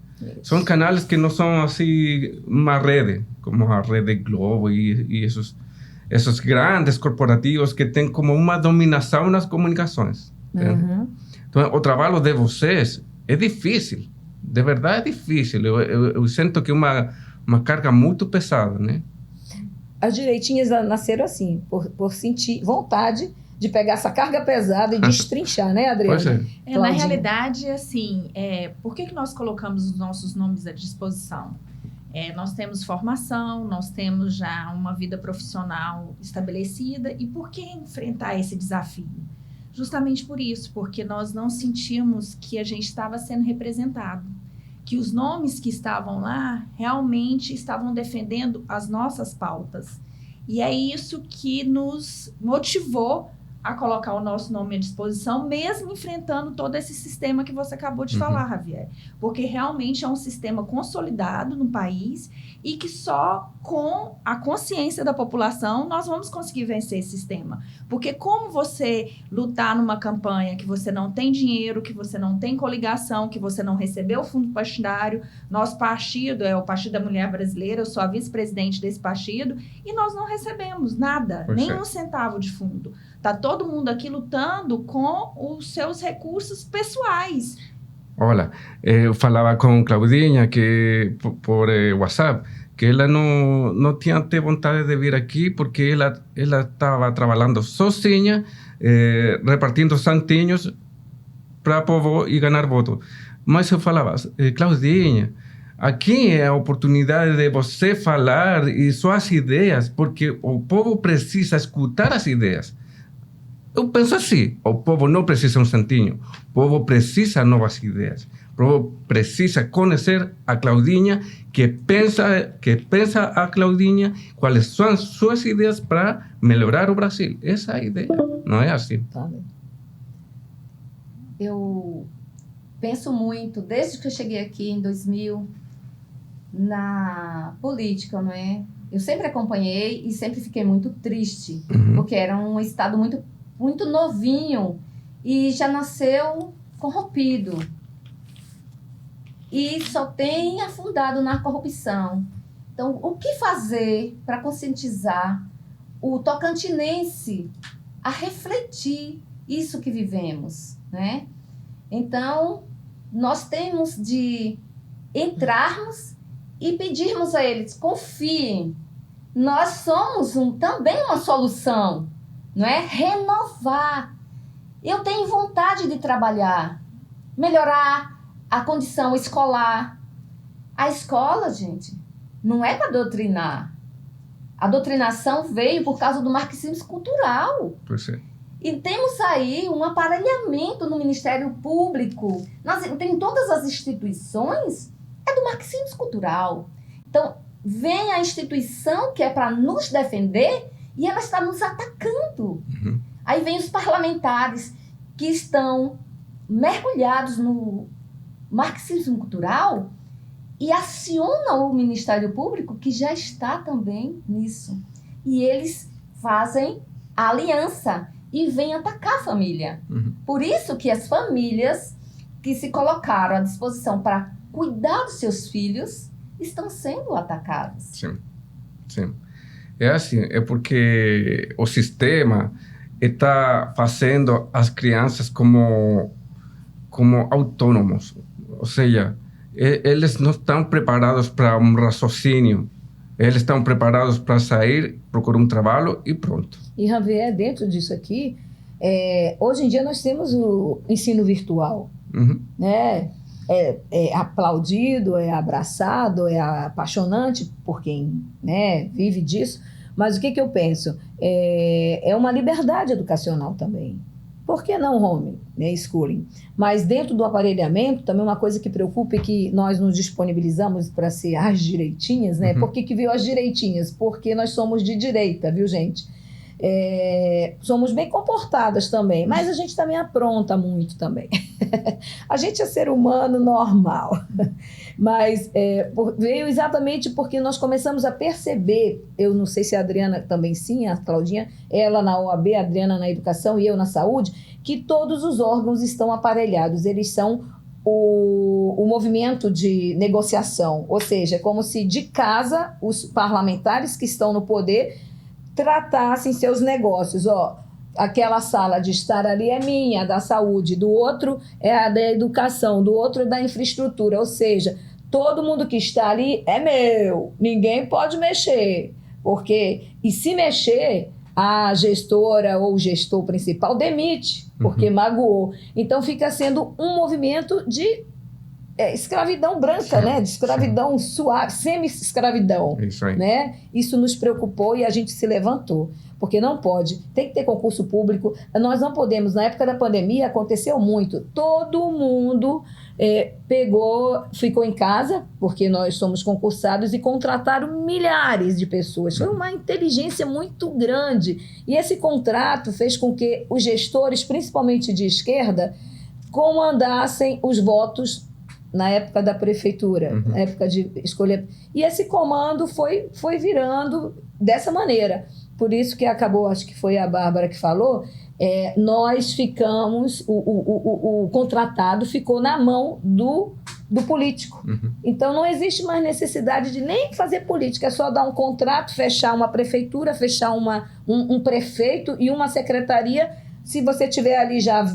São canais que não são assim uma rede, como a Rede Globo e esses grandes corporativos que têm como uma dominação nas comunicações. Então, o trabalho de vocês é difícil. De verdade é difícil. Eu sinto que é uma carga muito pesada, né? As direitinhas nasceram assim, por sentir vontade de pegar essa carga pesada e destrinchar, né, Adriana? Pois é. Na Claudinha. realidade, assim, por que nós colocamos os nossos nomes à disposição? Nós temos formação, nós temos já uma vida profissional estabelecida, e por que enfrentar esse desafio? Justamente por isso, porque nós não sentimos que a gente estava sendo representado, que os nomes que estavam lá realmente estavam defendendo as nossas pautas. E é isso que nos motivou a colocar o nosso nome à disposição, mesmo enfrentando todo esse sistema que você acabou de falar, Javier. Porque realmente é um sistema consolidado no país e que só com a consciência da população nós vamos conseguir vencer esse sistema. Porque como você lutar numa campanha que você não tem dinheiro, que você não tem coligação, que você não recebeu o fundo partidário, nosso partido é o Partido da Mulher Brasileira, eu sou a vice-presidente desse partido, e nós não recebemos nada, nem um centavo de fundo. Está todo mundo aqui lutando com os seus recursos pessoais. Olha, eu falava com Claudinha que por WhatsApp que ela não tinha até vontade de vir aqui porque ela estava trabalhando sozinha, repartindo santinhos para o povo e ganhar voto. Mas eu falava, Claudinha, aqui é a oportunidade de você falar e suas ideias, porque o povo precisa escutar as ideias. Eu penso assim, o povo não precisa um santinho, o povo precisa novas ideias. O povo precisa conhecer a Claudinha, que pensa a Claudinha, quais são as suas ideias para melhorar o Brasil. Essa é a ideia, não é assim? Eu penso muito, desde que eu cheguei aqui em 2000, na política, não é? Eu sempre acompanhei e sempre fiquei muito triste, porque era um estado muito novinho e já nasceu corrompido. E só tem afundado na corrupção. Então, o que fazer para conscientizar o tocantinense a refletir isso que vivemos, né? Então, nós temos de entrarmos e pedirmos a eles, confiem, nós somos também uma solução, não é? Renovar. Eu tenho vontade de trabalhar, melhorar a condição escolar. A escola, gente, não é para doutrinar. A doutrinação veio por causa do marxismo cultural. Pois é. E temos aí um aparelhamento no Ministério Público. Tem todas as instituições, é do marxismo cultural. Então, vem a instituição que é para nos defender e ela está nos atacando. Aí vem os parlamentares que estão mergulhados no marxismo cultural e acionam o Ministério Público, que já está também nisso. E eles fazem a aliança e vêm atacar a família. Por isso que as famílias que se colocaram à disposição para cuidar dos seus filhos estão sendo atacadas. Sim, sim. É assim, é porque o sistema está fazendo as crianças como autônomos. Ou seja, eles não estão preparados para um raciocínio. Eles estão preparados para sair, procurar um trabalho e pronto. E, Javier, dentro disso aqui, hoje em dia nós temos o ensino virtual, né? É aplaudido, é abraçado, é apaixonante por quem, né, vive disso. Mas o que eu penso? É uma liberdade educacional também. Por que não homeschooling? Mas dentro do aparelhamento, também uma coisa que preocupa e que nós nos disponibilizamos para ser as direitinhas, né? Por que veio as direitinhas? Porque nós somos de direita, viu, gente? Somos bem comportadas também, mas a gente também apronta muito também. A gente é ser humano normal, mas veio exatamente porque nós começamos a perceber, eu não sei se a Adriana também sim, a Claudinha, ela na OAB, a Adriana na educação e eu na saúde, que todos os órgãos estão aparelhados, eles são o movimento de negociação, ou seja, é como se de casa os parlamentares que estão no poder tratassem seus negócios, aquela sala de estar ali é minha, da saúde, do outro é a da educação, do outro é da infraestrutura, ou seja, todo mundo que está ali é meu, ninguém pode mexer, e se mexer, a gestora ou o gestor principal demite, porque magoou. Então fica sendo um movimento de escravidão branca, né? De escravidão suave, semi-escravidão. Isso aí. Né? Isso nos preocupou e a gente se levantou. Porque não pode, tem que ter concurso público. Nós não podemos, na época da pandemia aconteceu muito. Todo mundo ficou em casa, porque nós somos concursados e contrataram milhares de pessoas. Foi uma inteligência muito grande. E esse contrato fez com que os gestores, principalmente de esquerda, comandassem os votos na época da prefeitura, na época de escolher. E esse comando foi virando dessa maneira. Por isso que acabou, acho que foi a Bárbara que falou, nós ficamos, o contratado ficou na mão do político. Então não existe mais necessidade de nem fazer política, é só dar um contrato, fechar uma prefeitura, fechar um prefeito e uma secretaria. Se você tiver ali já,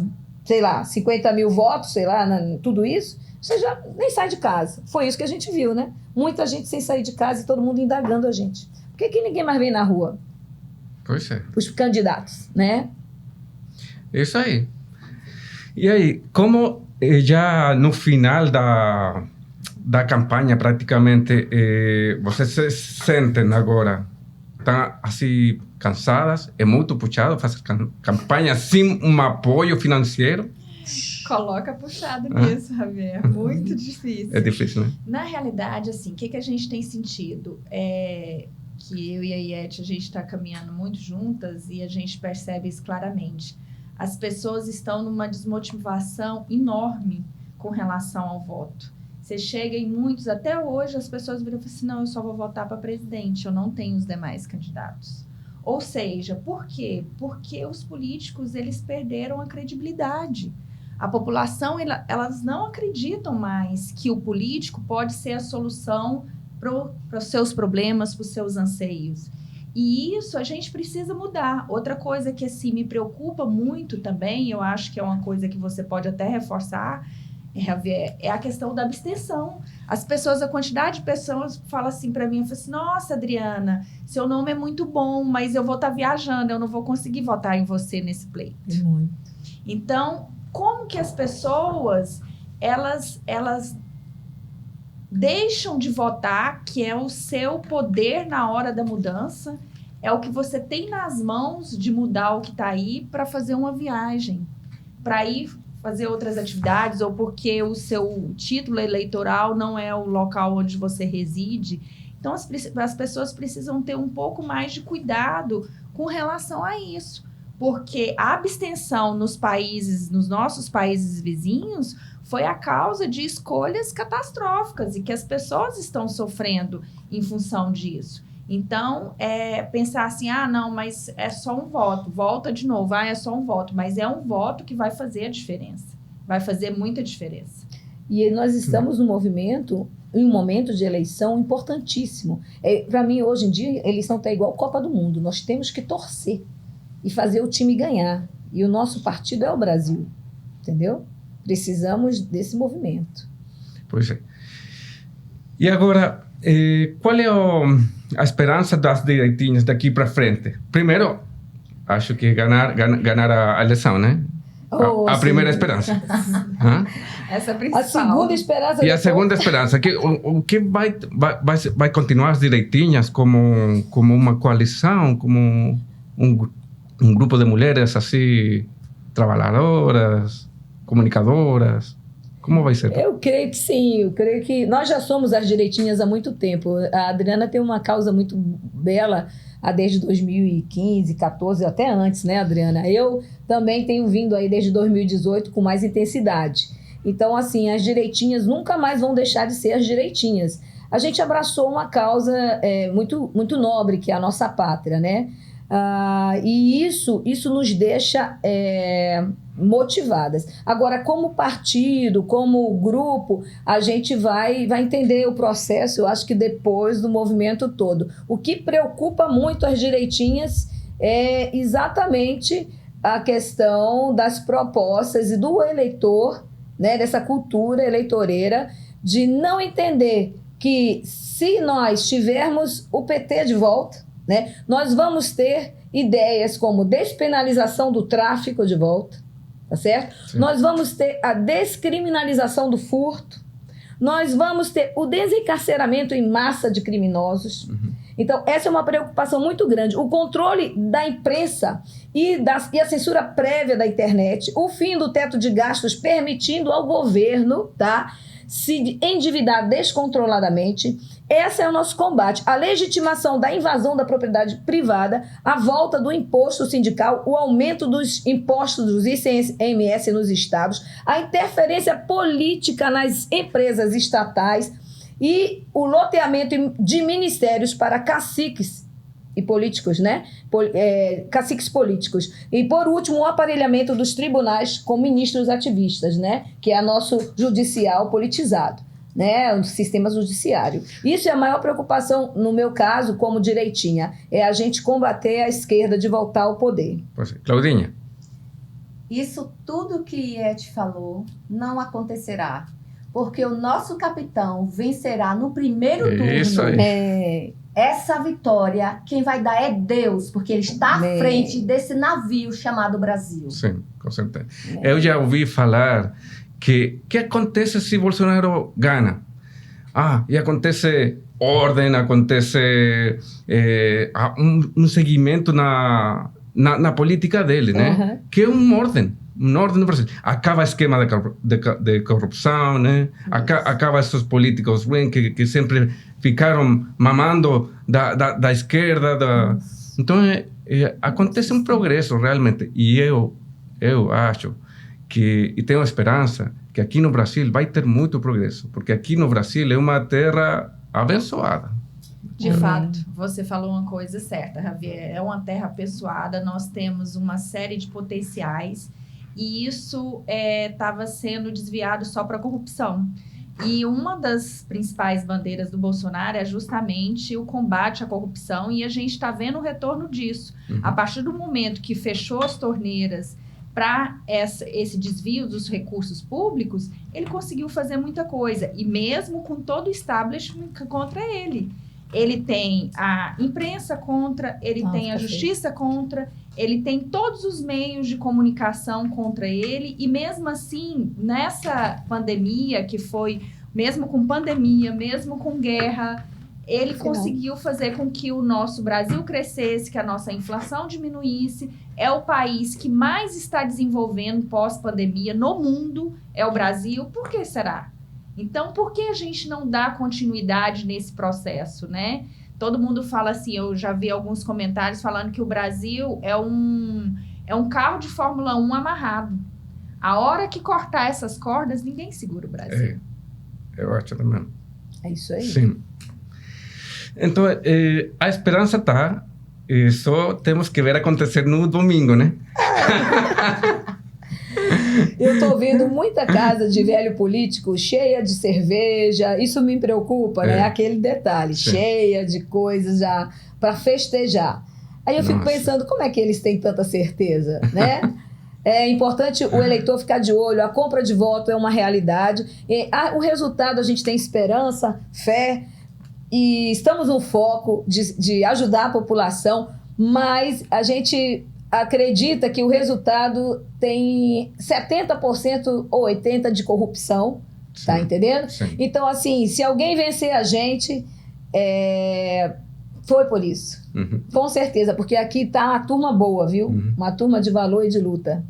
sei lá, 50 mil votos, sei lá, tudo isso, você já nem sai de casa. Foi isso que a gente viu, né? Muita gente sem sair de casa e todo mundo indagando a gente. Por que ninguém mais vem na rua? Pois é. Os candidatos, né? Isso aí. E aí, como já no final da campanha, praticamente, vocês se sentem agora, estão assim, cansadas? É muito puxado fazer campanha sem um apoio financeiro? Coloca puxado nisso, Javier. Muito difícil. É difícil, né? Na realidade, assim, o que a gente tem sentido? Que eu e a Iete, a gente está caminhando muito juntas e a gente percebe isso claramente. As pessoas estão numa desmotivação enorme com relação ao voto. Você chega em muitos, até hoje, as pessoas viram e falam assim, não, eu só vou votar para presidente, eu não tenho os demais candidatos. Ou seja, por quê? Porque os políticos, eles perderam a credibilidade. A população, elas não acreditam mais que o político pode ser a solução para os seus problemas, para os seus anseios. E isso a gente precisa mudar. Outra coisa que assim, me preocupa muito também, eu acho que é uma coisa que você pode até reforçar, Javier, é a questão da abstenção. As pessoas, a quantidade de pessoas falam assim para mim, eu falo assim, nossa, Adriana, seu nome é muito bom, mas eu vou estar viajando, eu não vou conseguir votar em você nesse pleito. Muito. Então, como que as pessoas, elas deixam de votar, que é o seu poder na hora da mudança, é o que você tem nas mãos de mudar o que está aí para fazer uma viagem, para ir fazer outras atividades, ou porque o seu título eleitoral não é o local onde você reside. Então, as pessoas precisam ter um pouco mais de cuidado com relação a isso, porque a abstenção nos nossos países vizinhos, foi a causa de escolhas catastróficas e que as pessoas estão sofrendo em função disso. Então, pensar assim, não, mas é só um voto, volta de novo, é só um voto, mas é um voto que vai fazer a diferença, vai fazer muita diferença. E nós estamos em um momento de eleição importantíssimo. Para mim, hoje em dia, a eleição está igual a Copa do Mundo, nós temos que torcer e fazer o time ganhar. E o nosso partido é o Brasil, entendeu? Precisamos desse movimento. Pois é. E agora, qual é a esperança das direitinhas daqui para frente? Primeiro, acho que ganhar a eleição, né? A primeira esperança. Essa é a principal. A segunda esperança. E a segunda esperança, o que vai continuar as direitinhas como uma coalição, como um grupo de mulheres assim, trabalhadoras, comunicadoras? Como vai ser? Eu creio que sim, eu creio que nós já somos as direitinhas há muito tempo. A Adriana tem uma causa muito bela desde 2015, 14, até antes, né, Adriana? Eu também tenho vindo aí desde 2018 com mais intensidade. Então, assim, as direitinhas nunca mais vão deixar de ser as direitinhas. A gente abraçou uma causa muito, muito nobre, que é a nossa pátria, né? E isso nos deixa motivadas. Agora, como partido, como grupo, a gente vai entender o processo, eu acho que depois do movimento todo. O que preocupa muito as direitinhas é exatamente a questão das propostas e do eleitor, né, dessa cultura eleitoreira, de não entender que se nós tivermos o PT de volta, né, nós vamos ter ideias como despenalização do tráfico de volta, tá certo? Sim. Nós vamos ter a descriminalização do furto, nós vamos ter o desencarceramento em massa de criminosos. Então, essa é uma preocupação muito grande. O controle da imprensa e a censura prévia da internet, o fim do teto de gastos permitindo ao governo, tá, se endividar descontroladamente. Esse é o nosso combate. A legitimação da invasão da propriedade privada, a volta do imposto sindical, o aumento dos impostos dos ICMS nos estados, a interferência política nas empresas estatais e o loteamento de ministérios para caciques e políticos, né? Caciques políticos. E, por último, o aparelhamento dos tribunais com ministros ativistas, né? Que é nosso judicial politizado, né? O sistema judiciário. Isso é a maior preocupação, no meu caso, como direitinha, é a gente combater a esquerda de voltar ao poder. Claudinha. Isso tudo que Iete falou não acontecerá, porque o nosso capitão vencerá no primeiro turno. Isso aí. Essa vitória, quem vai dar é Deus, porque ele está à frente desse navio chamado Brasil. Sim, com certeza. Eu já ouvi falar que acontece se Bolsonaro ganha? E acontece ordem, acontece um seguimento na política dele, né? Que é uma ordem no Brasil. Acaba o esquema de corrupção, né? Acaba esses políticos que sempre ficaram mamando da esquerda. Então, acontece um progresso realmente. E eu acho e tenho esperança que aqui no Brasil vai ter muito progresso, porque aqui no Brasil é uma terra abençoada. De fato, você falou uma coisa certa, Javier. É uma terra abençoada, nós temos uma série de potenciais e isso estava sendo desviado só para corrupção. E uma das principais bandeiras do Bolsonaro é justamente o combate à corrupção e a gente está vendo o retorno disso. A partir do momento que fechou as torneiras para esse desvio dos recursos públicos, ele conseguiu fazer muita coisa. E mesmo com todo o establishment contra ele. Ele tem a imprensa contra, ele tem a justiça contra, ele tem todos os meios de comunicação contra ele. E mesmo assim, nessa pandemia, que foi mesmo com pandemia, mesmo com guerra, ele conseguiu fazer com que o nosso Brasil crescesse, que a nossa inflação diminuísse. É o país que mais está desenvolvendo pós-pandemia no mundo, é o Brasil. Por que será? Então, por que a gente não dá continuidade nesse processo, né? Todo mundo fala assim, eu já vi alguns comentários falando que o Brasil é um carro de Fórmula 1 amarrado. A hora que cortar essas cordas, ninguém segura o Brasil. Eu acho também. É isso aí. Sim. Então, a esperança está, só temos que ver acontecer no domingo, né? Eu estou vendo muita casa de velho político cheia de cerveja, isso me preocupa, né? Aquele detalhe, cheia de coisas já para festejar. Aí eu fico pensando, como é que eles têm tanta certeza, né? É importante o eleitor ficar de olho, a compra de voto é uma realidade, o resultado a gente tem esperança, fé, e estamos no foco de ajudar a população, mas a gente acredita que o resultado tem 70% ou 80% de corrupção, tá entendendo? Sim. Então, assim, se alguém vencer a gente, foi por isso. Com certeza, porque aqui tá uma turma boa, viu? Uma turma de valor e de luta.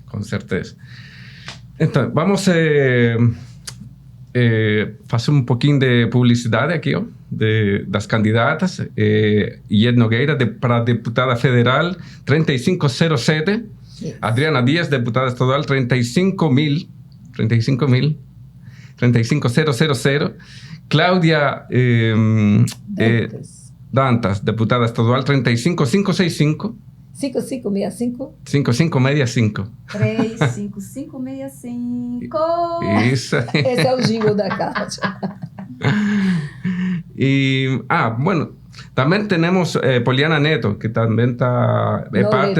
Com certeza. Então, vamos fazer um pouquinho de publicidade aqui, ó, das candidatas. Iete Nogueira, para deputada federal, 3507. Yes. Adriana Díaz, deputada estadual, 35.000. 35000. Cláudia Dantas, deputada estadual, 35565. 5565? 5565. 35565. Isso. Esse é o jingle da Cláudia. E, bueno, Também temos Poliana Neto, que também está... É parte...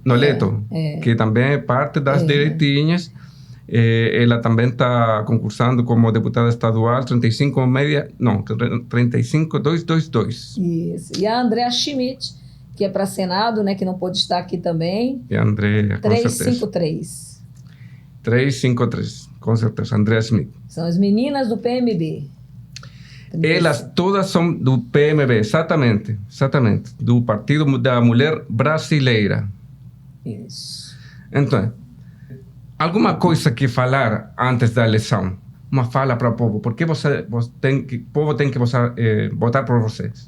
Noleto, que também é parte das direitinhas. Ela também está concursando como deputada estadual 35222. Isso. E a Andréa Schmidt, que é para Senado, né, que não pôde estar aqui também. E a Andréa, com 353. 353, com certeza. Andréa Schmidt. São as meninas do PMB. Elas todas são do PMB, exatamente. Do Partido da Mulher Brasileira. Isso. Então, alguma coisa que falar antes da eleição? Uma fala para o povo. Por que o povo tem que votar por vocês?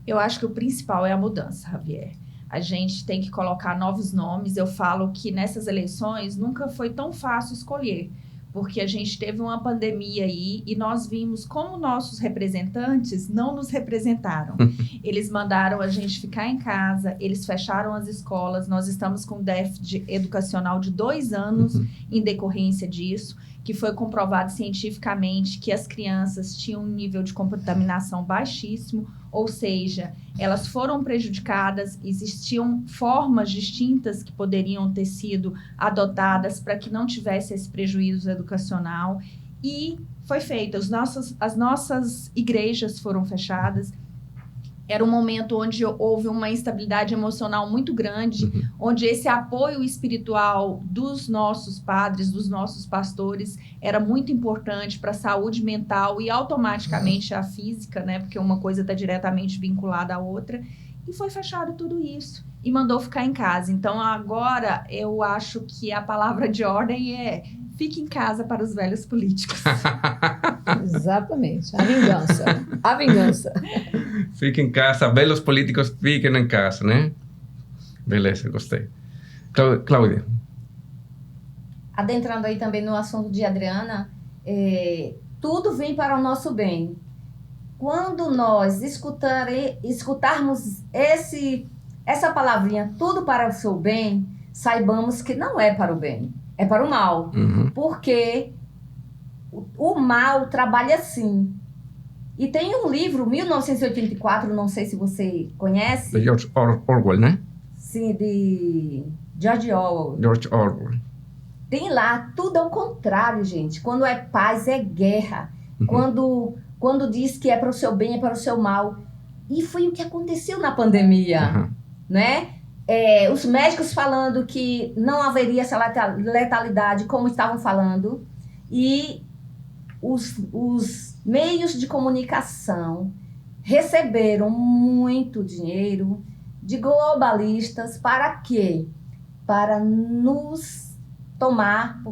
Eu acho que o principal é a mudança, Javier. A gente tem que colocar novos nomes. Eu falo que nessas eleições nunca foi tão fácil escolher, porque a gente teve uma pandemia aí e nós vimos como nossos representantes não nos representaram. Eles mandaram a gente ficar em casa, eles fecharam as escolas, nós estamos com déficit educacional de 2 anos em decorrência disso, que foi comprovado cientificamente que as crianças tinham um nível de contaminação baixíssimo, ou seja, elas foram prejudicadas, existiam formas distintas que poderiam ter sido adotadas para que não tivesse esse prejuízo educacional, e foi feito. As nossas igrejas foram fechadas. Era um momento onde houve uma instabilidade emocional muito grande, onde esse apoio espiritual dos nossos padres, dos nossos pastores, era muito importante para a saúde mental e automaticamente a física, né? Porque uma coisa está diretamente vinculada à outra. E foi fechado tudo isso e mandou ficar em casa. Então, agora, eu acho que a palavra de ordem é: fique em casa para os velhos políticos. Exatamente. A vingança. Fiquem em casa, velhos políticos fiquem em casa, né? Beleza, gostei. Cláudia. Adentrando aí também no assunto de Adriana, tudo vem para o nosso bem. Quando nós escutarmos essa palavrinha, tudo para o seu bem, saibamos que não é para o bem, é para o mal. Porque o mal trabalha assim. E tem um livro, 1984, não sei se você conhece. De George Orwell, né? Sim, de George Orwell. George Orwell. Tem lá, tudo ao contrário, gente. Quando é paz, é guerra. Quando diz que é para o seu bem, é para o seu mal. E foi o que aconteceu na pandemia, né? Os médicos falando que não haveria essa letalidade, como estavam falando. E os meios de comunicação receberam muito dinheiro de globalistas. Para quê? Para nos tomar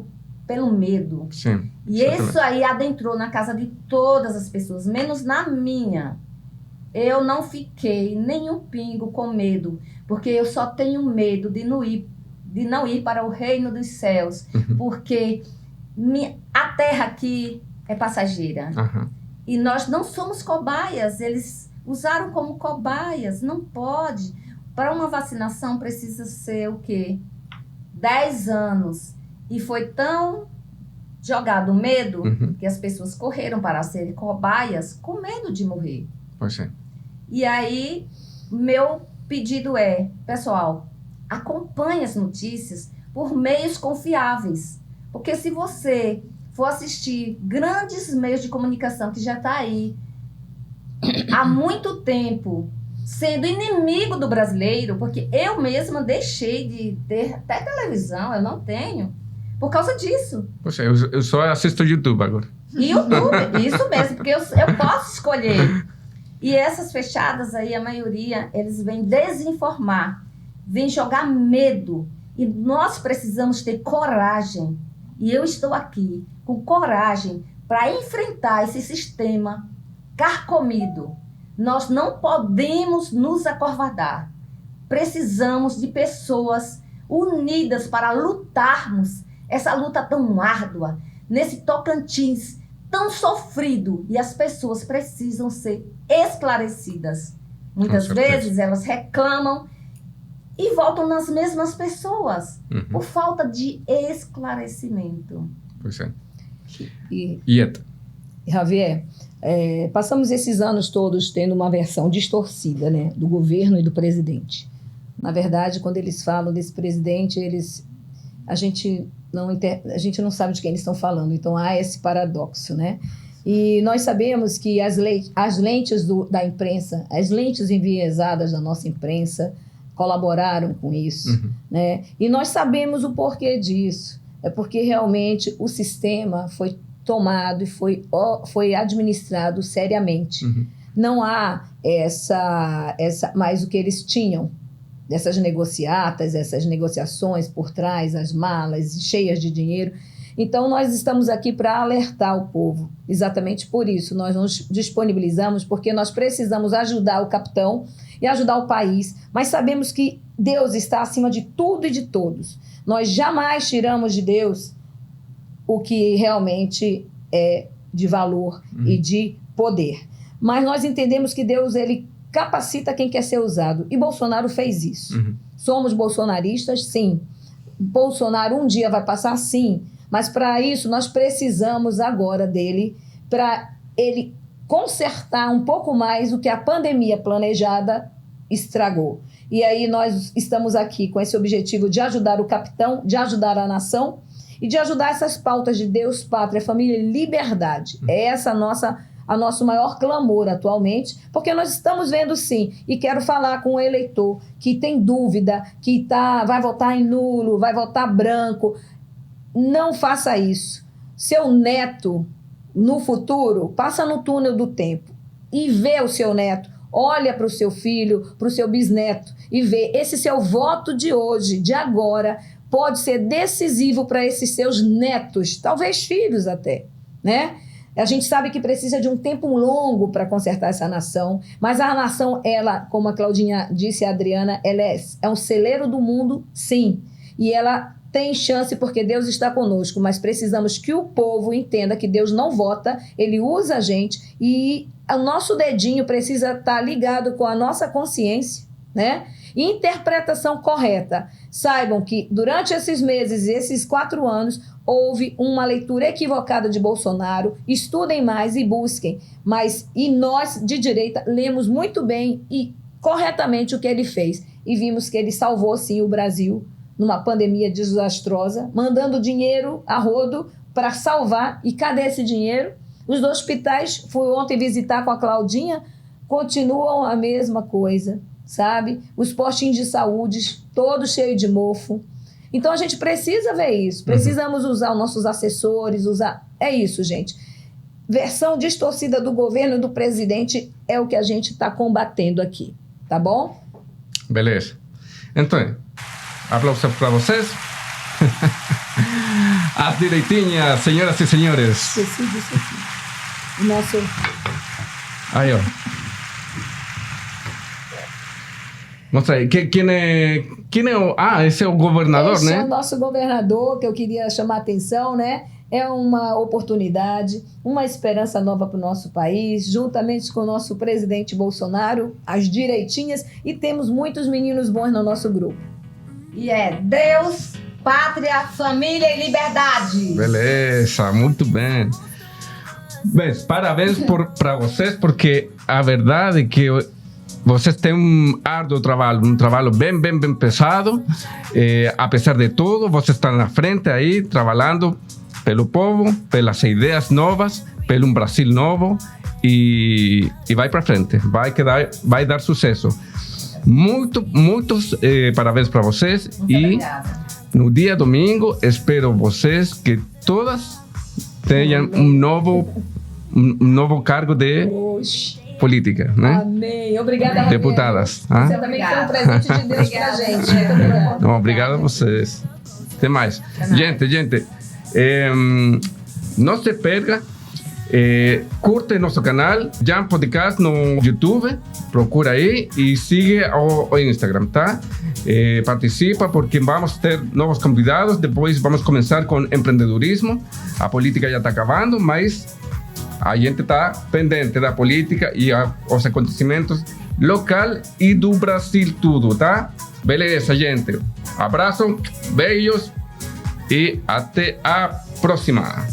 pelo medo. Sim, e isso aí adentrou na casa de todas as pessoas, menos na minha. Eu não fiquei nem um pingo com medo, porque eu só tenho medo de não ir para o reino dos céus, porque a terra aqui é passageira. E nós não somos cobaias, eles usaram como cobaias, não pode. Para uma vacinação precisa ser o quê? 10 anos. E foi tão jogado medo que as pessoas correram para serem cobaias com medo de morrer. Pois é. E aí, meu pedido é, pessoal, acompanhe as notícias por meios confiáveis. Porque se você for assistir grandes meios de comunicação que já está aí há muito tempo, sendo inimigo do brasileiro, porque eu mesma deixei de ter até televisão, eu não tenho, por causa disso. Poxa, eu só assisto YouTube agora. YouTube, isso mesmo, porque eu posso escolher. E essas fechadas aí, a maioria, eles vêm desinformar, vêm jogar medo. E nós precisamos ter coragem. E eu estou aqui com coragem para enfrentar esse sistema carcomido. Nós não podemos nos acovardar. Precisamos de pessoas unidas para lutarmos essa luta tão árdua, nesse Tocantins tão sofrido. E as pessoas precisam ser esclarecidas. Muitas vezes elas reclamam e voltam nas mesmas pessoas por falta de esclarecimento. Pois é. E Javier, passamos esses anos todos tendo uma versão distorcida, né, do governo e do presidente. Na verdade, quando eles falam desse presidente, a gente não sabe de quem eles estão falando. Então, há esse paradoxo, né? E nós sabemos que as lentes da imprensa, as lentes enviesadas da nossa imprensa colaboraram com isso, né? E nós sabemos o porquê disso. É porque realmente o sistema foi tomado e foi administrado seriamente. Não há mais o que eles tinham, essas negociatas, essas negociações por trás, as malas cheias de dinheiro. Então, nós estamos aqui para alertar o povo. Exatamente por isso, nós nos disponibilizamos, porque nós precisamos ajudar o capitão e ajudar o país, mas sabemos que Deus está acima de tudo e de todos. Nós jamais tiramos de Deus o que realmente é de valor e de poder. Mas nós entendemos que Deus, ele capacita quem quer ser usado. E Bolsonaro fez isso. Somos bolsonaristas? Sim. Bolsonaro um dia vai passar? Sim. Mas para isso nós precisamos agora dele, para ele consertar um pouco mais o que a pandemia planejada estragou. E aí nós estamos aqui com esse objetivo de ajudar o capitão, de ajudar a nação e de ajudar essas pautas de Deus, pátria, família e liberdade. É essa a nosso maior clamor atualmente, porque nós estamos vendo sim, e quero falar com o eleitor que tem dúvida, que vai votar em nulo, vai votar branco. Não faça isso. Seu neto, no futuro, passa no túnel do tempo e vê o seu neto, olha para o seu filho, para o seu bisneto e vê esse seu voto de hoje, de agora, pode ser decisivo para esses seus netos, talvez filhos até, né? A gente sabe que precisa de um tempo longo para consertar essa nação, mas a nação, ela, como a Claudinha disse, a Adriana, ela é um celeiro do mundo, sim, e ela tem chance porque Deus está conosco, mas precisamos que o povo entenda que Deus não vota, ele usa a gente e o nosso dedinho precisa estar ligado com a nossa consciência, né? E interpretação correta. Saibam que durante esses meses, esses 4 anos, houve uma leitura equivocada de Bolsonaro. Estudem mais e busquem. E nós, de direita, lemos muito bem e corretamente o que ele fez. E vimos que ele salvou, sim, o Brasil numa pandemia desastrosa, mandando dinheiro a rodo para salvar. E cadê esse dinheiro? Os hospitais, fui ontem visitar com a Claudinha, continuam a mesma coisa, sabe? Os postinhos de saúde, todos cheios de mofo. Então, a gente precisa ver isso. Precisamos usar os nossos assessores, É isso, gente. Versão distorcida do governo e do presidente é o que a gente está combatendo aqui. Tá bom? Beleza. Então, aplausos para vocês. As direitinhas, senhoras e senhores. Esqueci disso aqui. O nosso... Aí, ó. Mostra aí. Quem é esse é o governador, Esse né? é o nosso governador, que eu queria chamar a atenção, né? É uma oportunidade, uma esperança nova para o nosso país, juntamente com o nosso presidente Bolsonaro, as direitinhas, e temos muitos meninos bons no nosso grupo. E é Deus, pátria, família e liberdade. Beleza, muito bem. Bem, parabéns para vocês, porque a verdade é que vocês têm árduo trabalho bem pesado. Apesar de tudo, vocês estão na frente aí, trabalhando pelo povo, pelas ideias novas, pelo Brasil novo, e vai para frente, vai dar sucesso. Muitos parabéns para vocês. Muito obrigada. No dia domingo, espero vocês que todas tenham um novo cargo de política, né? Amém. Obrigada, Javier. Deputadas. Você também foi um presente de Deus pra gente. Muito obrigada. Não, obrigado a vocês. Até mais. Gente, não se perca. Curte nosso canal, Jam Podcast no YouTube, procura aí e siga o Instagram, tá? Participa porque vamos ter novos convidados, depois vamos começar com empreendedorismo. A política já está acabando, mas a gente está pendente da política e os acontecimentos local e do Brasil tudo, tá? Beleza, gente. Abraço, beijos e até a próxima.